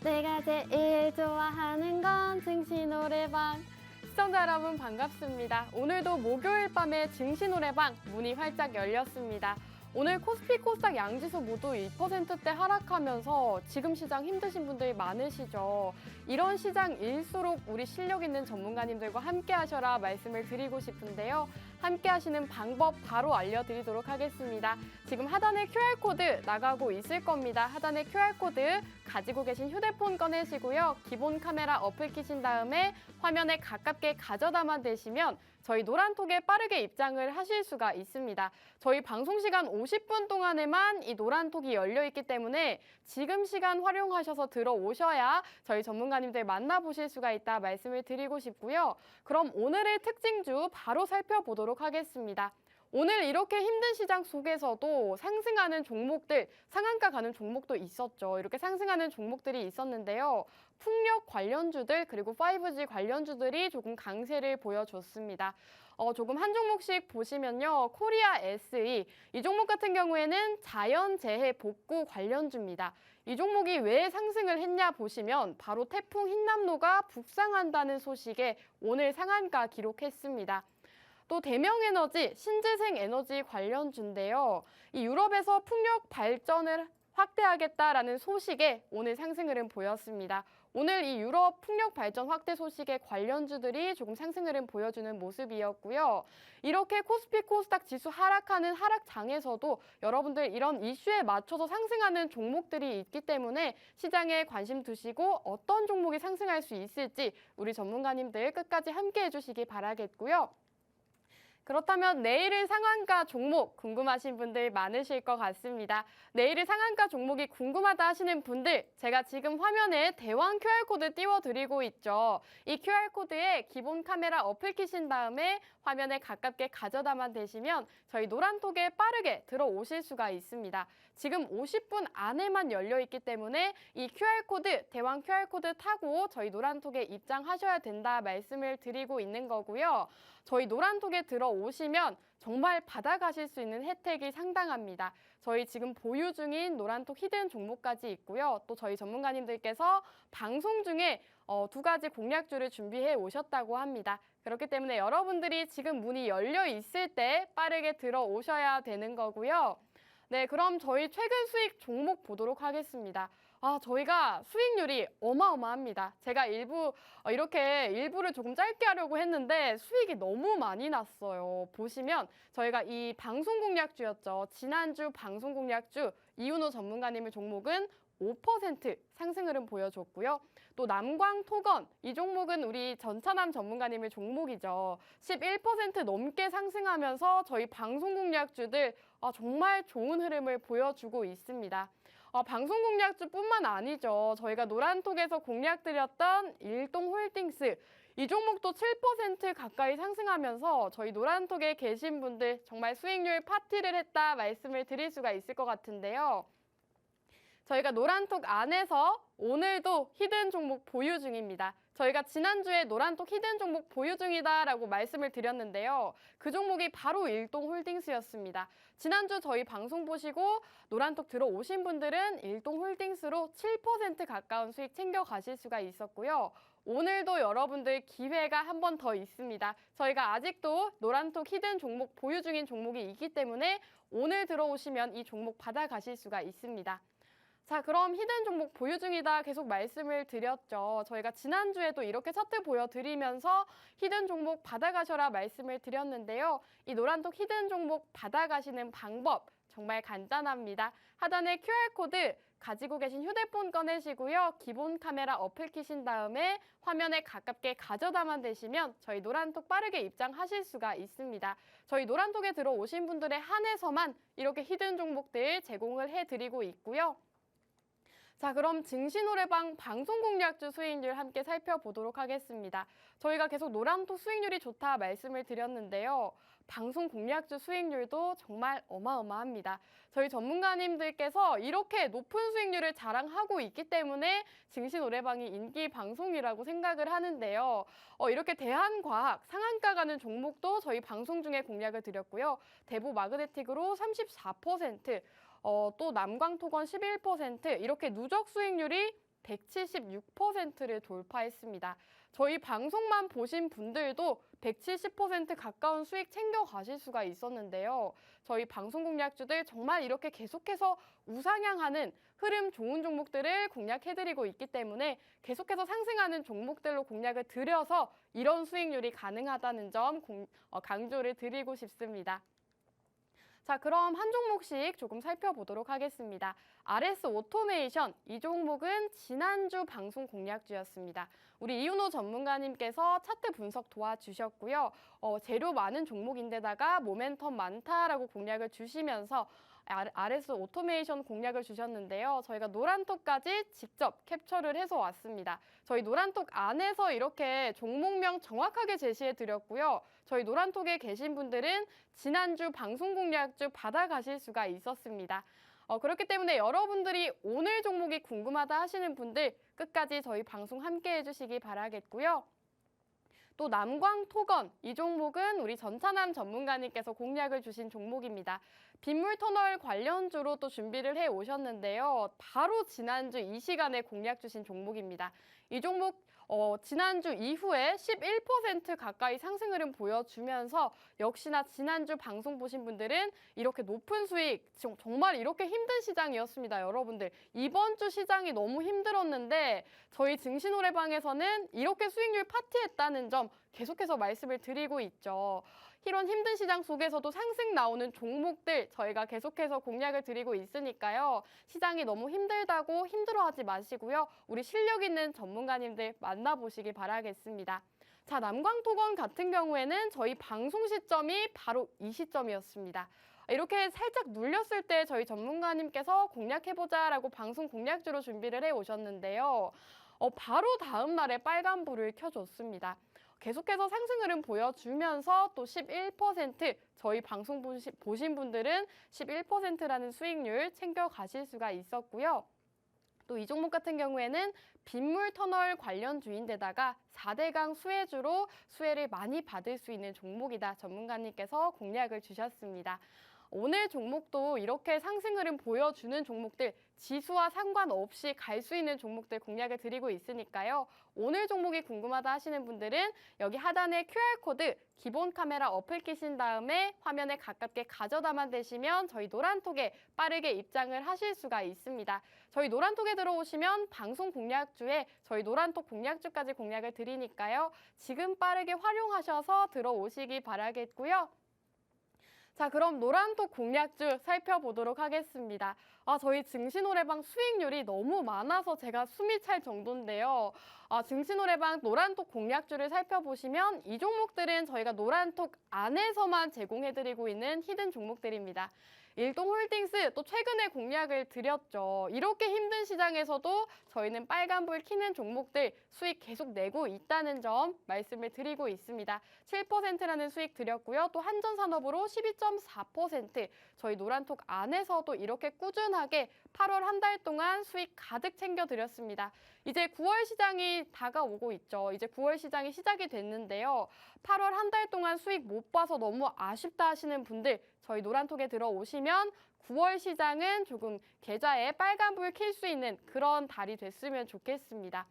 내가 제일 좋아하는 건 증시 노래방. 시청자 여러분 반갑습니다. 오늘도 목요일 밤에 증시 노래방 문이 활짝 열렸습니다. 오늘 코스피, 코스닥 양지수 모두 2%대 하락하면서 지금 시장 힘드신 분들이 많으시죠. 이런 시장일수록 우리 실력 있는 전문가님들과 함께 하셔라 말씀을 드리고 싶은데요. 함께 하시는 방법 바로 알려드리도록 하겠습니다. 지금 하단에 QR코드 나가고 있을 겁니다. 하단에 QR코드 가지고 계신 휴대폰 꺼내시고요. 기본 카메라 어플 키신 다음에 화면에 가깝게 가져다만 대시면 저희 노란톡에 빠르게 입장을 하실 수가 있습니다. 저희 방송 시간 50분 동안에만 이 노란톡이 열려 있기 때문에 지금 시간 활용하셔서 들어오셔야 저희 전문가님들 만나보실 수가 있다 말씀을 드리고 싶고요. 그럼 오늘의 특징주 바로 살펴보도록 하겠습니다. 오늘 이렇게 힘든 시장 속에서도 상승하는 종목들, 상한가 가는 종목도 있었죠. 이렇게 상승하는 종목들이 있었는데요. 풍력 관련주들 그리고 5G 관련주들이 조금 강세를 보여줬습니다. 조금 한 종목씩 보시면요. 코리아 SE, 이 종목 같은 경우에는 자연재해 복구 관련주입니다. 이 종목이 왜 상승을 했냐 보시면 바로 태풍 흰남노가 북상한다는 소식에 오늘 상한가 기록했습니다. 또 대명에너지, 신재생에너지 관련주인데요. 이 유럽에서 풍력 발전을 확대하겠다라는 소식에 오늘 상승 흐름 보였습니다. 오늘 이 유럽 풍력 발전 확대 소식의 관련주들이 조금 상승 흐름 보여주는 모습이었고요. 이렇게 코스피, 코스닥 지수 하락하는 하락장에서도 여러분들 이런 이슈에 맞춰서 상승하는 종목들이 있기 때문에 시장에 관심 두시고 어떤 종목이 상승할 수 있을지 우리 전문가님들 끝까지 함께 해주시기 바라겠고요. 그렇다면 내일의 상한가 종목 궁금하신 분들 많으실 것 같습니다. 내일의 상한가 종목이 궁금하다 하시는 분들 제가 지금 화면에 대왕 QR코드 띄워드리고 있죠. 이 QR코드에 기본 카메라 어플 키신 다음에 화면에 가깝게 가져다만 대시면 저희 노란톡에 빠르게 들어오실 수가 있습니다. 지금 50분 안에만 열려있기 때문에 이 QR코드, 대왕 QR코드 타고 저희 노란톡에 입장하셔야 된다 말씀을 드리고 있는 거고요. 저희 노란톡에 들어오시면 정말 받아가실 수 있는 혜택이 상당합니다. 저희 지금 보유 중인 노란톡 히든 종목까지 있고요. 또 저희 전문가님들께서 방송 중에 두 가지 공략주를 준비해 오셨다고 합니다. 그렇기 때문에 여러분들이 지금 문이 열려 있을 때 빠르게 들어오셔야 되는 거고요. 네, 그럼 저희 최근 수익 종목 보도록 하겠습니다. 저희가 수익률이 어마어마합니다. 제가 이렇게 일부를 조금 짧게 하려고 했는데 수익이 너무 많이 났어요. 보시면 저희가 이 방송 공략주였죠. 지난주 방송 공략주 이윤호 전문가님의 종목은 5% 상승 흐름 보여줬고요. 또 남광토건, 이 종목은 우리 전차남 전문가님의 종목이죠. 11% 넘게 상승하면서 저희 방송 공략주들 정말 좋은 흐름을 보여주고 있습니다. 방송 공략주뿐만 아니죠. 저희가 노란톡에서 공략드렸던 일동홀딩스, 이 종목도 7% 가까이 상승하면서 저희 노란톡에 계신 분들 정말 수익률 파티를 했다 말씀을 드릴 수가 있을 것 같은데요. 저희가 노란톡 안에서 오늘도 히든 종목 보유 중입니다. 저희가 지난주에 노란톡 히든 종목 보유 중이다라고 말씀을 드렸는데요. 그 종목이 바로 일동홀딩스였습니다. 지난주 저희 방송 보시고 노란톡 들어오신 분들은 일동홀딩스로 7% 가까운 수익 챙겨가실 수가 있었고요. 오늘도 여러분들 기회가 한 번 더 있습니다. 저희가 아직도 노란톡 히든 종목 보유 중인 종목이 있기 때문에 오늘 들어오시면 이 종목 받아가실 수가 있습니다. 자, 그럼 히든 종목 보유 중이다 계속 말씀을 드렸죠. 저희가 지난주에도 이렇게 차트 보여드리면서 히든 종목 받아가셔라 말씀을 드렸는데요. 이 노란톡 히든 종목 받아가시는 방법 정말 간단합니다. 하단에 QR코드 가지고 계신 휴대폰 꺼내시고요. 기본 카메라 어플 키신 다음에 화면에 가깝게 가져다만 대시면 저희 노란톡 빠르게 입장하실 수가 있습니다. 저희 노란톡에 들어오신 분들에 한해서만 이렇게 히든 종목들 제공을 해드리고 있고요. 자, 그럼 증시노래방 방송 공략주 수익률 함께 살펴보도록 하겠습니다. 저희가 계속 노란톡 수익률이 좋다 말씀을 드렸는데요. 방송 공략주 수익률도 정말 어마어마합니다. 저희 전문가님들께서 이렇게 높은 수익률을 자랑하고 있기 때문에 증시노래방이 인기 방송이라고 생각을 하는데요. 이렇게 대한과학 상한가 가는 종목도 저희 방송 중에 공략을 드렸고요. 대부 마그네틱으로 34%, 또 남광토건 11% 이렇게 누적 수익률이 176%를 돌파했습니다. 저희 방송만 보신 분들도 170% 가까운 수익 챙겨 가실 수가 있었는데요. 저희 방송 공략주들 정말 이렇게 계속해서 우상향하는 흐름 좋은 종목들을 공략해드리고 있기 때문에 계속해서 상승하는 종목들로 공략을 드려서 이런 수익률이 가능하다는 점 강조를 드리고 싶습니다. 자, 그럼 한 종목씩 조금 살펴보도록 하겠습니다. RS 오토메이션, 이 종목은 지난주 방송 공략주였습니다. 우리 이윤호 전문가님께서 차트 분석 도와주셨고요. 재료 많은 종목인데다가 모멘텀 많다라고 공략을 주시면서 RS 오토메이션 공략을 주셨는데요. 저희가 노란톡까지 직접 캡처를 해서 왔습니다. 저희 노란톡 안에서 이렇게 종목명 정확하게 제시해 드렸고요. 저희 노란톡에 계신 분들은 지난주 방송 공략주 받아가실 수가 있었습니다. 그렇기 때문에 여러분들이 오늘 종목이 궁금하다 하시는 분들 끝까지 저희 방송 함께 해주시기 바라겠고요. 또 남광토건, 이 종목은 우리 전찬남 전문가님께서 공략을 주신 종목입니다. 빗물터널 관련주로 또 준비를 해 오셨는데요. 바로 지난주 이 시간에 공략 주신 종목입니다. 이 종목 지난주 이후에 11% 가까이 상승 흐름 보여주면서 역시나 지난주 방송 보신 분들은 이렇게 높은 수익, 정말 이렇게 힘든 시장이었습니다. 여러분들, 이번 주 시장이 너무 힘들었는데 저희 증시노래방에서는 이렇게 수익률 파티했다는 점 계속해서 말씀을 드리고 있죠. 이런 힘든 시장 속에서도 상승 나오는 종목들 저희가 계속해서 공략을 드리고 있으니까요. 시장이 너무 힘들다고 힘들어하지 마시고요. 우리 실력 있는 전문가님들 만나보시기 바라겠습니다. 자, 남광토건 같은 경우에는 저희 방송 시점이 바로 이 시점이었습니다. 이렇게 살짝 눌렸을 때 저희 전문가님께서 공략해보자라고 방송 공략주로 준비를 해오셨는데요. 바로 다음 날에 빨간불을 켜줬습니다. 계속해서 상승 흐름 보여주면서 또 11%, 저희 방송 보신 분들은 11%라는 수익률 챙겨가실 수가 있었고요. 또 이 종목 같은 경우에는 빗물터널 관련주인데다가 4대강 수혜주로 수혜를 많이 받을 수 있는 종목이다. 전문가님께서 공략을 주셨습니다. 오늘 종목도 이렇게 상승 흐름 보여주는 종목들, 지수와 상관없이 갈 수 있는 종목들 공략을 드리고 있으니까요. 오늘 종목이 궁금하다 하시는 분들은 여기 하단에 QR코드 기본 카메라 어플 끼신 다음에 화면에 가깝게 가져다만 대시면 저희 노란톡에 빠르게 입장을 하실 수가 있습니다. 저희 노란톡에 들어오시면 방송 공략주에 저희 노란톡 공략주까지 공략을 드리니까요. 지금 빠르게 활용하셔서 들어오시기 바라겠고요. 자, 그럼 노란톡 공략주 살펴보도록 하겠습니다. 저희 증시노래방 수익률이 너무 많아서 제가 숨이 찰 정도인데요. 증시노래방 노란톡 공략주를 살펴보시면 이 종목들은 저희가 노란톡 안에서만 제공해드리고 있는 히든 종목들입니다. 일동홀딩스 또 최근에 공략을 드렸죠. 이렇게 힘든 시장에서도 저희는 빨간불 켜는 종목들 수익 계속 내고 있다는 점 말씀을 드리고 있습니다. 7%라는 수익 드렸고요. 또 한전산업으로 12.4%, 저희 노란톡 안에서도 이렇게 꾸준하게 8월 한 달 동안 수익 가득 챙겨드렸습니다. 이제 9월 시장이 다가오고 있죠. 이제 9월 시장이 시작이 됐는데요. 8월 한 달 동안 수익 못 봐서 너무 아쉽다 하시는 분들 저희 노란톡에 들어오시면 9월 시장은 조금 계좌에 빨간불 켤 수 있는 그런 달이 됐으면 좋겠습니다.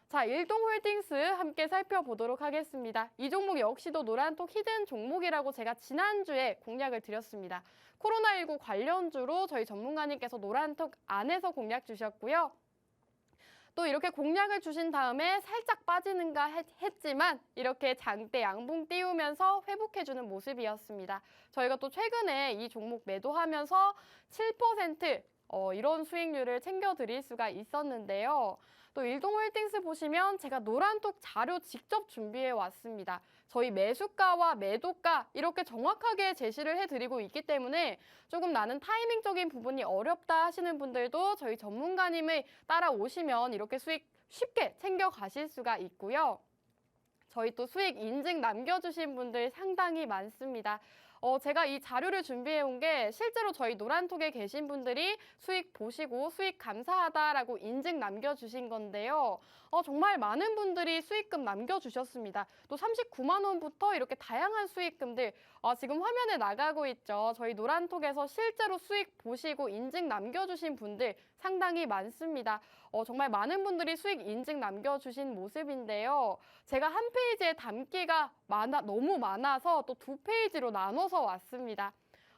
자, 일동홀딩스 함께 살펴보도록 하겠습니다. 이 종목 역시도 노란톡 히든 종목이라고 제가 지난주에 공략을 드렸습니다. 코로나19 관련주로 저희 전문가님께서 노란톡 안에서 공략 주셨고요. 또 이렇게 공략을 주신 다음에 살짝 빠지는가 했지만 이렇게 장대 양봉 띄우면서 회복해주는 모습이었습니다. 저희가 또 최근에 이 종목 매도하면서 7% 이런 수익률을 챙겨드릴 수가 있었는데요. 또 일동홀딩스 보시면 제가 노란톡 자료 직접 준비해 왔습니다. 저희 매수가와 매도가 이렇게 정확하게 제시를 해드리고 있기 때문에 조금 나는 타이밍적인 부분이 어렵다 하시는 분들도 저희 전문가님을 따라오시면 이렇게 수익 쉽게 챙겨가실 수가 있고요. 저희 또 수익 인증 남겨주신 분들 상당히 많습니다. 제가 이 자료를 준비해 온 게 실제로 저희 노란톡에 계신 분들이 수익 보시고 수익 감사하다라고 인증 남겨주신 건데요. 정말 많은 분들이 수익금 남겨주셨습니다. 또 39만 원부터 이렇게 다양한 수익금들 지금 화면에 나가고 있죠. 저희 노란톡에서 실제로 수익 보시고 인증 남겨주신 분들 상당히 많습니다. 정말 많은 분들이 수익 인증 남겨주신 모습인데요. 제가 한 페이지에 담기가 너무 많아서 또 두 페이지로 나눠서 왔습니다.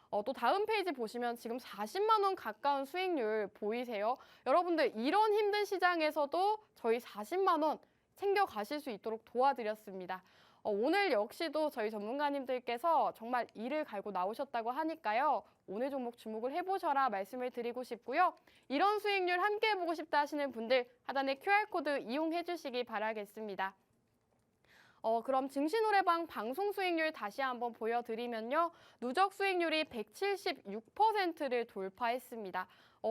또 다음 페이지 보시면 지금 40만 원 가까운 수익률 보이세요? 여러분들 이런 힘든 시장에서도 저희 40만 원 챙겨가실 수 있도록 도와드렸습니다. 오늘 역시도 저희 전문가님들께서 정말 이를 갈고 나오셨다고 하니까요. 오늘 종목 주목을 해보셔라 말씀을 드리고 싶고요. 이런 수익률 함께 해보고 싶다 하시는 분들 하단에 QR코드 이용해 주시기 바라겠습니다. 그럼 증시노래방 방송 수익률 다시 한번 보여드리면요. 누적 수익률이 176%를 돌파했습니다.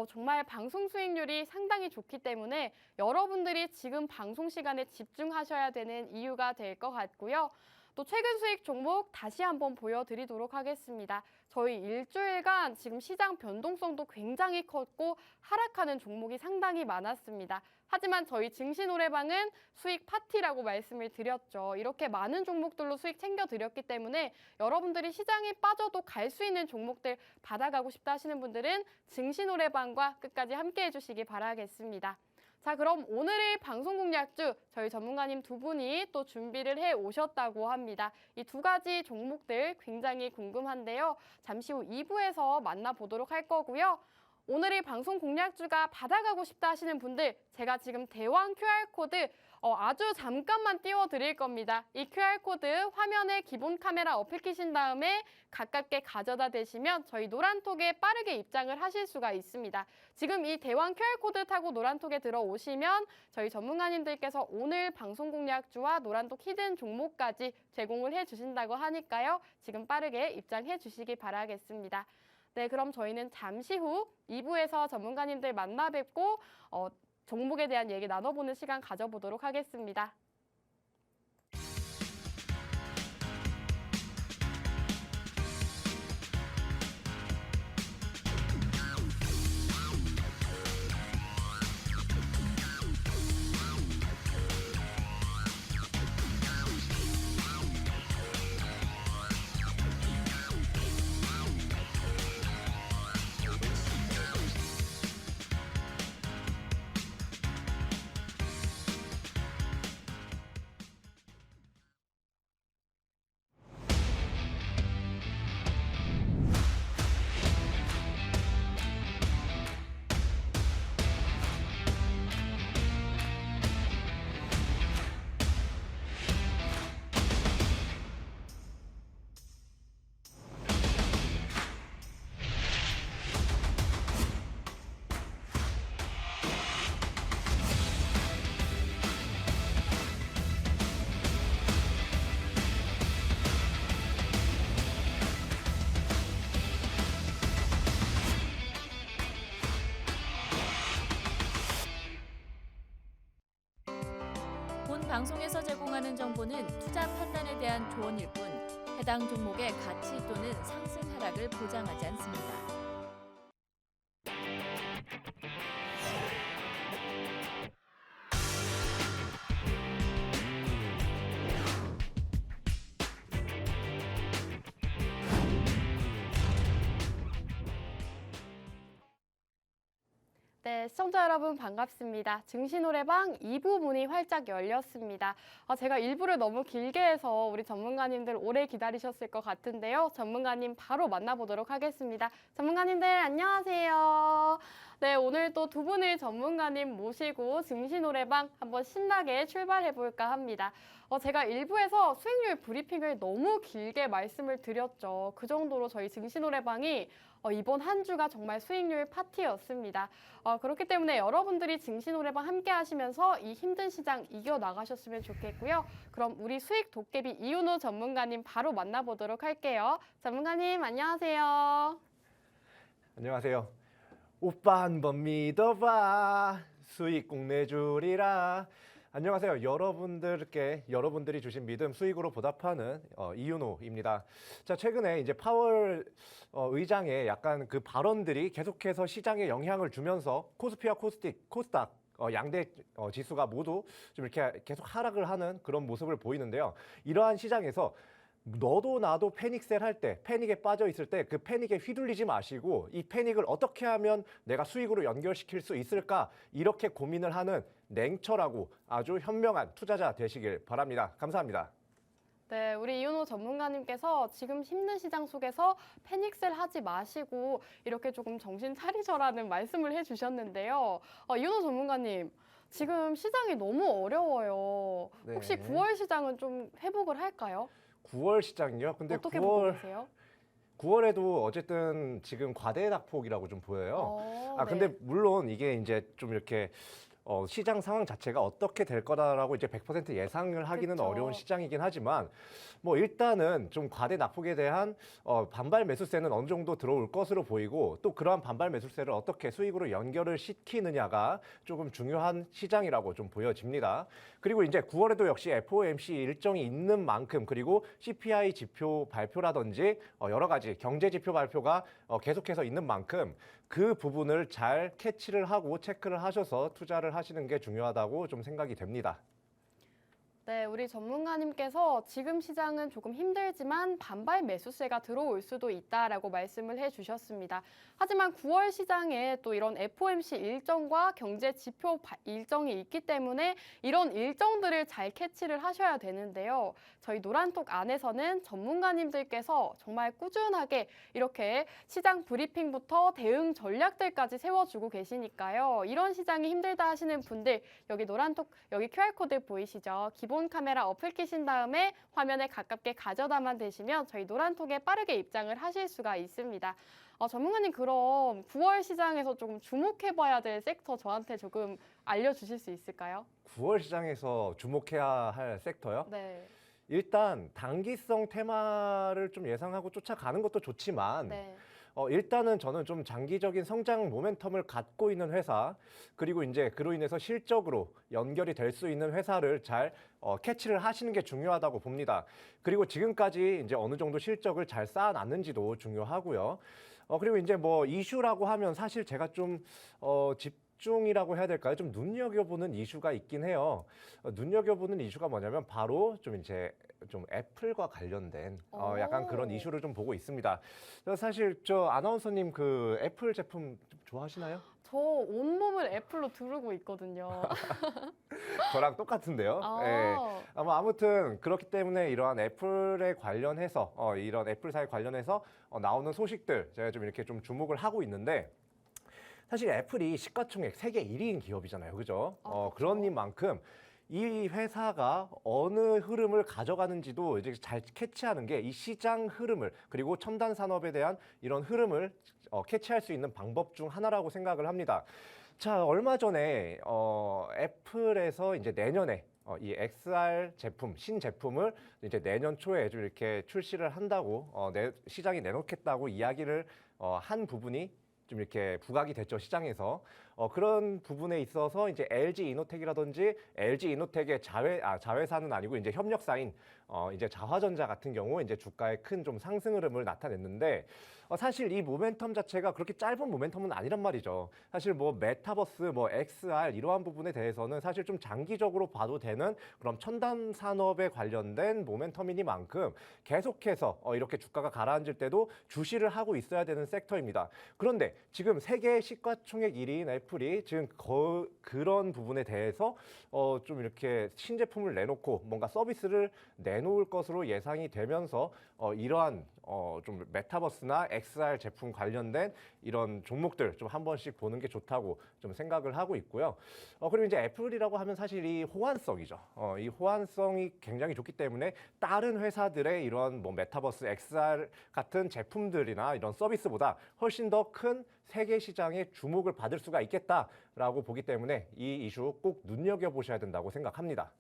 정말 방송 수익률이 상당히 좋기 때문에 여러분들이 지금 방송 시간에 집중하셔야 되는 이유가 될 것 같고요. 또 최근 수익 종목 다시 한번 보여드리도록 하겠습니다. 저희 일주일간 지금 시장 변동성도 굉장히 컸고 하락하는 종목이 상당히 많았습니다. 하지만 저희 증시노래방은 수익 파티라고 말씀을 드렸죠. 이렇게 많은 종목들로 수익 챙겨드렸기 때문에 여러분들이 시장에 빠져도 갈 수 있는 종목들 받아가고 싶다 하시는 분들은 증시노래방과 끝까지 함께 해주시기 바라겠습니다. 자, 그럼 오늘의 방송 공략주 저희 전문가님 두 분이 또 준비를 해 오셨다고 합니다. 이 두 가지 종목들 굉장히 궁금한데요. 잠시 후 2부에서 만나보도록 할 거고요. 오늘의 방송 공략주가 받아가고 싶다 하시는 분들 제가 지금 대왕 QR코드 아주 잠깐만 띄워드릴 겁니다. 이 QR코드 화면에 기본 카메라 어플키신 다음에 가깝게 가져다 대시면 저희 노란톡에 빠르게 입장을 하실 수가 있습니다. 지금 이 대왕 QR코드 타고 노란톡에 들어오시면 저희 전문가님들께서 오늘 방송 공략주와 노란톡 히든 종목까지 제공을 해주신다고 하니까요. 지금 빠르게 입장해 주시기 바라겠습니다. 네, 그럼 저희는 잠시 후 2부에서 전문가님들 만나 뵙고 종목에 대한 얘기 나눠보는 시간 가져보도록 하겠습니다. 본 방송에서 제공하는 정보는 투자 판단에 대한 조언일 뿐 해당 종목의 가치 또는 상승 하락을 보장하지 않습니다. 네, 시청자 여러분 반갑습니다. 증시노래방 2부 문이 활짝 열렸습니다. 제가 1부를 너무 길게 해서 우리 전문가님들 오래 기다리셨을 것 같은데요. 전문가님 바로 만나보도록 하겠습니다. 전문가님들 안녕하세요. 네, 오늘 또 두 분의 전문가님 모시고 증시노래방 한번 신나게 출발해볼까 합니다. 제가 1부에서 수익률 브리핑을 너무 길게 말씀을 드렸죠. 그 정도로 저희 증시노래방이 이번 한 주가 정말 수익률 파티였습니다. 그렇기 때문에 여러분들이 증시노래방 함께 하시면서 이 힘든 시장 이겨나가셨으면 좋겠고요. 그럼 우리 수익 도깨비 이윤호 전문가님 바로 만나보도록 할게요. 전문가님 안녕하세요. 안녕하세요. 오빠 한번 믿어봐. 수익 꼭 내주리라. 안녕하세요. 여러분들이 주신 믿음 수익으로 보답하는 이윤호입니다. 자, 최근에 이제 파월 의장의 약간 그 발언들이 계속해서 시장에 영향을 주면서 코스피와 코스닥 양대 지수가 모두 좀 이렇게 계속 하락을 하는 그런 모습을 보이는데요. 이러한 시장에서 너도 나도 패닉셀 할 때, 패닉에 빠져 있을 때 그 패닉에 휘둘리지 마시고 이 패닉을 어떻게 하면 내가 수익으로 연결시킬 수 있을까? 이렇게 고민을 하는 냉철하고 아주 현명한 투자자 되시길 바랍니다. 감사합니다. 네, 우리 이윤호 전문가님께서 지금 힘든 시장 속에서 패닉셀 하지 마시고 이렇게 조금 정신 차리셔라는 말씀을 해주셨는데요. 이윤호 전문가님, 지금 시장이 너무 어려워요. 혹시 네. 9월 시장은 좀 회복을 할까요? 9월 시장이요? 근데 어떻게 보고 9월 계세요? 9월에도 어쨌든 지금 과대낙폭이라고 좀 보여요. 네. 근데 물론 이게 이제 좀 이렇게 시장 상황 자체가 어떻게 될 거다라고 이제 100% 예상을 하기는 그쵸. 어려운 시장이긴 하지만 뭐 일단은 좀 과대 낙폭에 대한 반발 매수세는 어느 정도 들어올 것으로 보이고 또 그러한 반발 매수세를 어떻게 수익으로 연결을 시키느냐가 조금 중요한 시장이라고 좀 보여집니다. 그리고 이제 9월에도 역시 FOMC 일정이 있는 만큼 그리고 CPI 지표 발표라든지 여러 가지 경제 지표 발표가 계속해서 있는 만큼 그 부분을 잘 캐치를 하고 체크를 하셔서 투자를 하시는 게 중요하다고 좀 생각이 됩니다. 네, 우리 전문가님께서 지금 시장은 조금 힘들지만 반발 매수세가 들어올 수도 있다라고 말씀을 해주셨습니다. 하지만 9월 시장에 또 이런 FOMC 일정과 경제 지표 일정이 있기 때문에 이런 일정들을 잘 캐치를 하셔야 되는데요. 저희 노란톡 안에서는 전문가님들께서 정말 꾸준하게 이렇게 시장 브리핑부터 대응 전략들까지 세워주고 계시니까요. 이런 시장이 힘들다 하시는 분들 여기 노란톡 여기 QR코드 보이시죠? 기본 카메라 어플 끼신 다음에 화면에 가깝게 가져다만 대시면 저희 노란톡에 빠르게 입장을 하실 수가 있습니다. 전문가님 그럼 9월 시장에서 조금 주목해봐야 될 섹터 저한테 조금 알려주실 수 있을까요? 9월 시장에서 주목해야 할 섹터요? 네. 일단 단기성 테마를 좀 예상하고 쫓아가는 것도 좋지만 네. 일단은 저는 좀 장기적인 성장 모멘텀을 갖고 있는 회사 그리고 이제 그로 인해서 실적으로 연결이 될 수 있는 회사를 잘 캐치를 하시는 게 중요하다고 봅니다. 그리고 지금까지 이제 어느 정도 실적을 잘 쌓아놨는지도 중요하고요. 그리고 이제 뭐 이슈라고 하면 사실 제가 좀 집중이라고 해야 될까요? 좀 눈여겨보는 이슈가 있긴 해요. 눈여겨보는 이슈가 뭐냐면 바로 좀 이제 좀 애플과 관련된 약간 그런 이슈를 좀 보고 있습니다. 사실 저 아나운서님 그 애플 제품 좀 좋아하시나요? 저 온몸을 애플로 두르고 있거든요. 저랑 똑같은데요. 예. 아무튼 그렇기 때문에 이러한 애플에 관련해서 이런 애플사에 관련해서 나오는 소식들 제가 좀 이렇게 좀 주목을 하고 있는데 사실 애플이 시가총액 세계 1위인 기업이잖아요. 그죠? 그렇죠. 그런 만큼 이 회사가 어느 흐름을 가져가는지도 이제 잘 캐치하는 게 이 시장 흐름을 그리고 첨단 산업에 대한 이런 흐름을 캐치할 수 있는 방법 중 하나라고 생각을 합니다. 자, 얼마 전에 애플에서 이제 내년에 이 XR 제품, 신제품을 이제 내년 초에 좀 이렇게 출시를 한다고 시장에 내놓겠다고 이야기를 한 부분이 좀 이렇게 부각이 됐죠, 시장에서. 그런 부분에 있어서 이제 LG 이노텍이라든지 LG 이노텍의 자회사는 아니고 이제 협력사인 이제 자화전자 같은 경우 이제 주가에 큰 좀 상승 흐름을 나타냈는데 사실 이 모멘텀 자체가 그렇게 짧은 모멘텀은 아니란 말이죠. 사실 뭐 메타버스, 뭐 XR 이러한 부분에 대해서는 사실 좀 장기적으로 봐도 되는 그런 첨단 산업에 관련된 모멘텀이니만큼 계속해서 이렇게 주가가 가라앉을 때도 주시를 하고 있어야 되는 섹터입니다. 그런데 지금 세계 시가총액 1위인 애플이 지금 그런 부분에 대해서 좀 이렇게 신제품을 내놓고 뭔가 서비스를 내놓을 것으로 예상이 되면서 이러한 좀 메타버스나 XR 제품 관련된 이런 종목들 좀 한 번씩 보는 게 좋다고 좀 생각을 하고 있고요. 그리고 이제 애플이라고 하면 사실 이 호환성이죠. 이 호환성이 굉장히 좋기 때문에 다른 회사들의 이런 뭐 메타버스, XR 같은 제품들이나 이런 서비스보다 훨씬 더 큰 세계 시장의 주목을 받을 수가 있겠다라고 보기 때문에 이 이슈 꼭 눈여겨보셔야 된다고 생각합니다.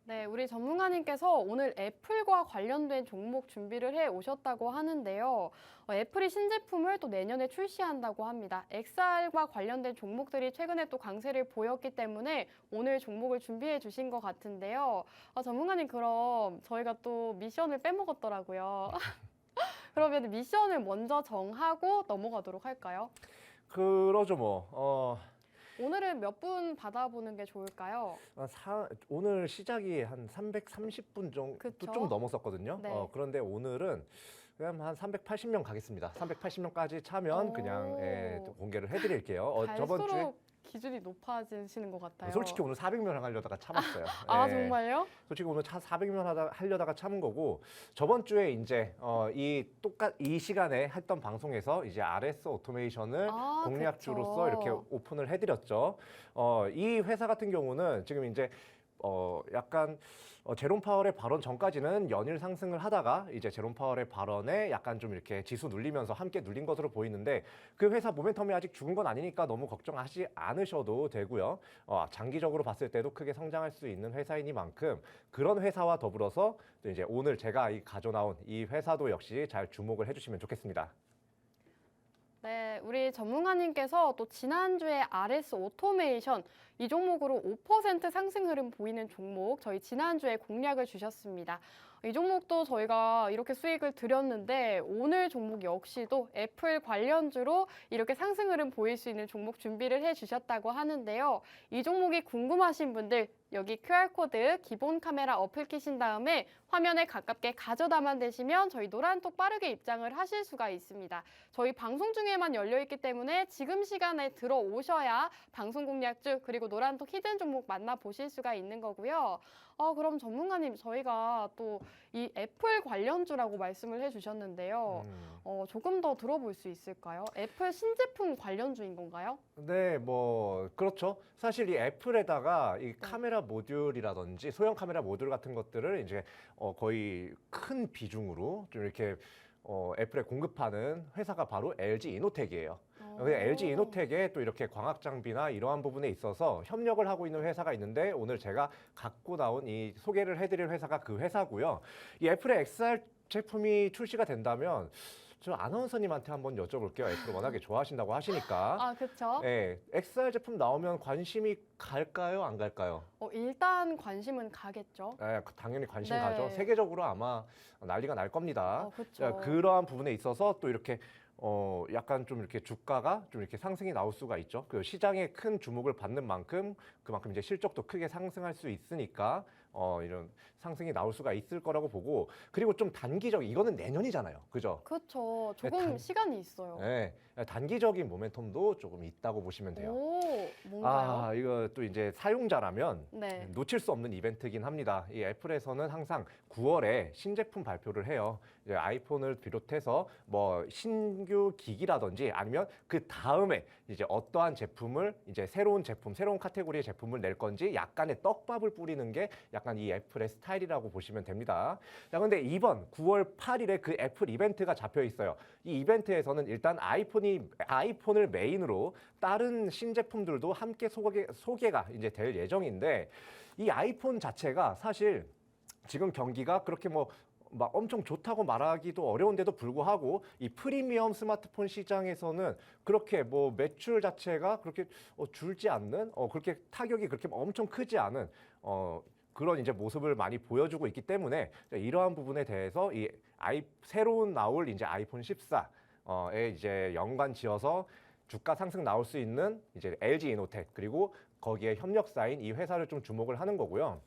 네, 우리 전문가님께서 오늘 애플과 관련된 종목 준비를 해 오셨다고 하는데요. 애플이 신제품을 또 내년에 출시한다고 합니다. XR과 관련된 종목들이 최근에 또 강세를 보였기 때문에 오늘 종목을 준비해 주신 것 같은데요. 전문가님 그럼 저희가 또 미션을 빼먹었더라고요. 그러면 미션을 먼저 정하고 넘어가도록 할까요? 그러죠 뭐. 오늘은 몇 분 받아보는 게 좋을까요? 오늘 시작이 한 330분 정도 그쵸? 좀 넘었었거든요. 네. 그런데 오늘은 그냥 한 380명 가겠습니다. 380명까지 차면 그냥 또 공개를 해드릴게요. 저번 주에 갈수록 기준이 높아지시는 것 같아요. 솔직히 오늘 400명 하려다가 참았어요. 아, 예. 정말요? 솔직히 오늘 400명 하려다가 참은 거고, 저번 주에 이제 이 시간에 했던 방송에서 이제 RS 오토메이션을 아, 공략주로서 그쵸. 이렇게 오픈을 해드렸죠. 이 회사 같은 경우는 지금 이제 약간 제롬 파월의 발언 전까지는 연일 상승을 하다가 이제 제롬 파월의 발언에 약간 좀 이렇게 지수 눌리면서 함께 눌린 것으로 보이는데, 그 회사 모멘텀이 아직 죽은 건 아니니까 너무 걱정하지 않으셔도 되고요. 장기적으로 봤을 때도 크게 성장할 수 있는 회사이니만큼 그런 회사와 더불어서 또 이제 오늘 제가 가져 나온 이 회사도 역시 잘 주목을 해주시면 좋겠습니다. 네, 우리 전문가님께서 또 지난주에 RS 오토메이션 이 종목으로 5% 상승 흐름 보이는 종목 저희 지난주에 공략을 주셨습니다. 이 종목도 저희가 이렇게 수익을 드렸는데 오늘 종목 역시도 애플 관련주로 이렇게 상승 흐름 보일 수 있는 종목 준비를 해주셨다고 하는데요. 이 종목이 궁금하신 분들 여기 QR코드 기본 카메라 어플 키신 다음에 화면에 가깝게 가져다만 대시면 저희 노란톡 빠르게 입장을 하실 수가 있습니다. 저희 방송 중에만 열려있기 때문에 지금 시간에 들어오셔야 방송 공략주 그리고 노란톡 히든 종목 만나보실 수가 있는 거고요. 그럼 전문가님 저희가 또 이 애플 관련주라고 말씀을 해주셨는데요. 조금 더 들어볼 수 있을까요? 애플 신제품 관련주인 건가요? 네, 뭐 그렇죠. 사실 이 애플에다가 이 카메라 모듈이라든지 소형 카메라 모듈 같은 것들을 이제 거의 큰 비중으로 좀 이렇게 애플에 공급하는 회사가 바로 LG 이노텍이에요. LG 이노텍에 또 이렇게 광학 장비나 이러한 부분에 있어서 협력을 하고 있는 회사가 있는데, 오늘 제가 갖고 나온 이 소개를 해드릴 회사가 그 회사고요. 이 애플의 XR 제품이 출시가 된다면 저 아나운서님한테 한번 여쭤볼게요. 애플을 워낙에 좋아하신다고 하시니까. 아, 그렇죠. 네, XR 제품 나오면 관심이 갈까요? 안 갈까요? 일단 관심은 가겠죠. 네, 당연히 관심 네. 가죠. 세계적으로 아마 난리가 날 겁니다. 그렇죠. 그러한 부분에 있어서 또 이렇게 약간 좀 이렇게 주가가 좀 이렇게 상승이 나올 수가 있죠. 그 시장에 큰 주목을 받는 만큼 그만큼 이제 실적도 크게 상승할 수 있으니까 이런 상승이 나올 수가 있을 거라고 보고, 그리고 좀 단기적, 이거는 내년이잖아요. 그죠? 그렇죠. 조금 시간이 있어요. 네, 단기적인 모멘텀도 조금 있다고 보시면 돼요. 뭔가요? 이거 또 이제 사용자라면 네. 놓칠 수 없는 이벤트이긴 합니다. 이 애플에서는 항상 9월에 신제품 발표를 해요. 이제 아이폰을 비롯해서 뭐 신규 기기라든지 아니면 그 다음에 이제 어떠한 제품을 이제 새로운 카테고리의 제품을 낼 건지 약간의 떡밥을 뿌리는 게 약간 이 애플의 스타일이라고 보시면 됩니다. 자, 근데 이번 9월 8일에 그 애플 이벤트가 잡혀 있어요. 이 이벤트에서는 일단 아이폰을 메인으로 다른 신제품들도 함께 소개가 이제 될 예정인데, 이 아이폰 자체가 사실 지금 경기가 그렇게 막 엄청 좋다고 말하기도 어려운데도 불구하고 이 프리미엄 스마트폰 시장에서는 그렇게 뭐 매출 자체가 그렇게 줄지 않는 그렇게 타격이 그렇게 엄청 크지 않은 그런 이제 모습을 많이 보여주고 있기 때문에 이러한 부분에 대해서 새로운 나올 이제 아이폰 14에 이제 연관 지어서 주가 상승 나올 수 있는 이제 LG 이노텍 그리고 거기에 협력사인 이 회사를 좀 주목을 하는 거고요.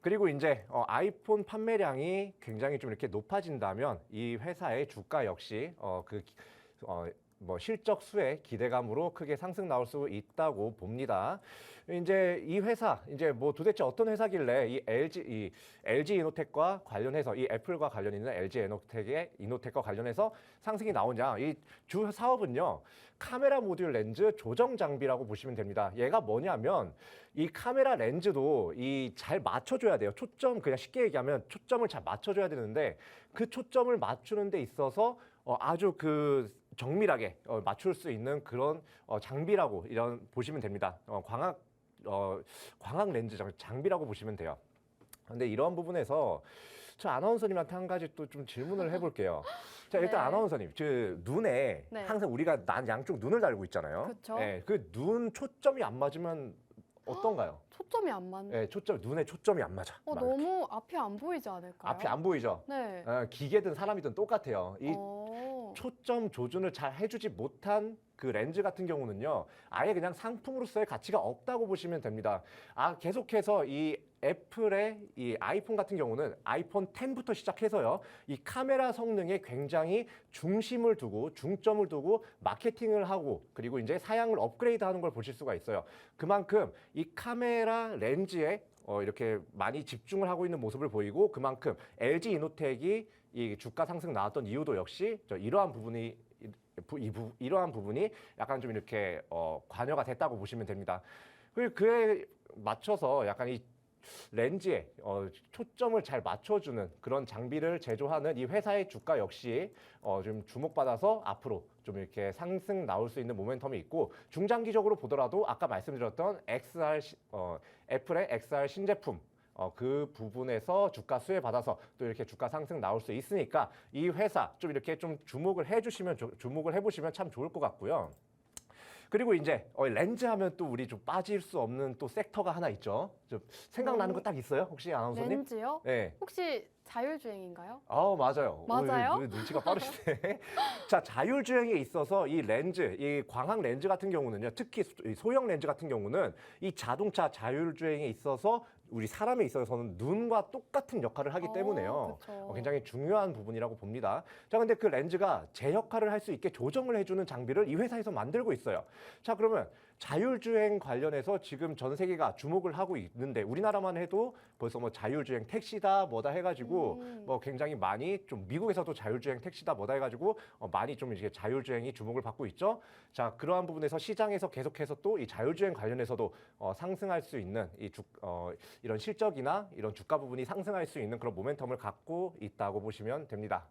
그리고 이제 아이폰 판매량이 굉장히 좀 이렇게 높아진다면 이 회사의 주가 역시 뭐 실적 수의 기대감으로 크게 상승 나올 수 있다고 봅니다. 이제 이 회사 이제 뭐 도대체 어떤 회사길래 이 LG 이노텍과 관련해서 이 애플과 관련 있는 LG 이노텍과 관련해서 상승이 나오냐? 이 주 사업은요. 카메라 모듈 렌즈 조정 장비라고 보시면 됩니다. 얘가 뭐냐면 이 카메라 렌즈도 잘 맞춰줘야 돼요. 그냥 쉽게 얘기하면 초점을 잘 맞춰줘야 되는데 그 초점을 맞추는 데 있어서 아주 그 정밀하게 맞출 수 있는 그런 장비라고 보시면 됩니다. 광학 렌즈 장비라고 보시면 돼요. 근데 이런 부분에서 저 아나운서님한테 한 가지 또 좀 질문을 해볼게요. 자, 일단 네. 아나운서님, 눈에 네. 항상 우리가 양쪽 눈을 달고 있잖아요. 그쵸. 네, 그 눈 초점이 안 맞으면 어떤가요? 초점이 안 맞네. 네, 눈에 초점이 안 맞아. 막 이렇게. 너무 앞이 안 보이지 않을까요? 앞이 안 보이죠? 네. 기계든 사람이든 똑같아요. 이 어. 초점 조준을 잘 해주지 못한 그 렌즈 같은 경우는요, 아예 그냥 상품으로서의 가치가 없다고 보시면 됩니다. 계속해서 이 애플의 이 아이폰 같은 경우는 아이폰 10부터 시작해서요, 이 카메라 성능에 굉장히 중점을 두고 마케팅을 하고, 그리고 이제 사양을 업그레이드 하는 걸 보실 수가 있어요. 그만큼 이 카메라 렌즈에 이렇게 많이 집중을 하고 있는 모습을 보이고, 그만큼 LG 이노텍이 이 주가 상승 나왔던 이유도 역시 이러한 부분이 약간 좀 이렇게 관여가 됐다고 보시면 됩니다. 그리고 그에 맞춰서 약간 이 렌즈에 초점을 잘 맞춰주는 그런 장비를 제조하는 이 회사의 주가 역시 좀 주목받아서 앞으로 좀 이렇게 상승 나올 수 있는 모멘텀이 있고, 중장기적으로 보더라도 아까 말씀드렸던 애플의 XR 신제품 그 부분에서 주가 수혜 받아서 또 이렇게 주가 상승 나올 수 있으니까 이 회사 좀 이렇게 좀 주목을 해보시면 참 좋을 것 같고요. 그리고 이제 렌즈 하면 또 우리 좀 빠질 수 없는 또 섹터가 하나 있죠. 좀 생각나는 거 딱 있어요? 혹시 아나운서님? 렌즈요? 네. 혹시 자율주행인가요? 맞아요. 맞아요? 눈치가 빠르시네. 자, 자율주행에 있어서 이 렌즈, 이 광학 렌즈 같은 경우는요, 특히 소형 렌즈 같은 경우는 이 자동차 자율주행에 있어서 우리 사람에 있어서는 눈과 똑같은 역할을 하기 때문에요. 그쵸. 굉장히 중요한 부분이라고 봅니다. 자, 근데 그 렌즈가 제 역할을 할 수 있게 조정을 해주는 장비를 이 회사에서 만들고 있어요. 자, 그러면 자율주행 관련해서 지금 전 세계가 주목을 하고 있는데, 우리나라만 해도 벌써 뭐 자율주행 택시다 뭐다 해가지고 뭐 굉장히 많이 좀, 미국에서도 자율주행 택시다 뭐다 해가지고 많이 좀 이제 자율주행이 주목을 받고 있죠. 자, 그러한 부분에서 시장에서 계속해서 또 이 자율주행 관련해서도 상승할 수 있는 이런 실적이나 이런 주가 부분이 상승할 수 있는 그런 모멘텀을 갖고 있다고 보시면 됩니다.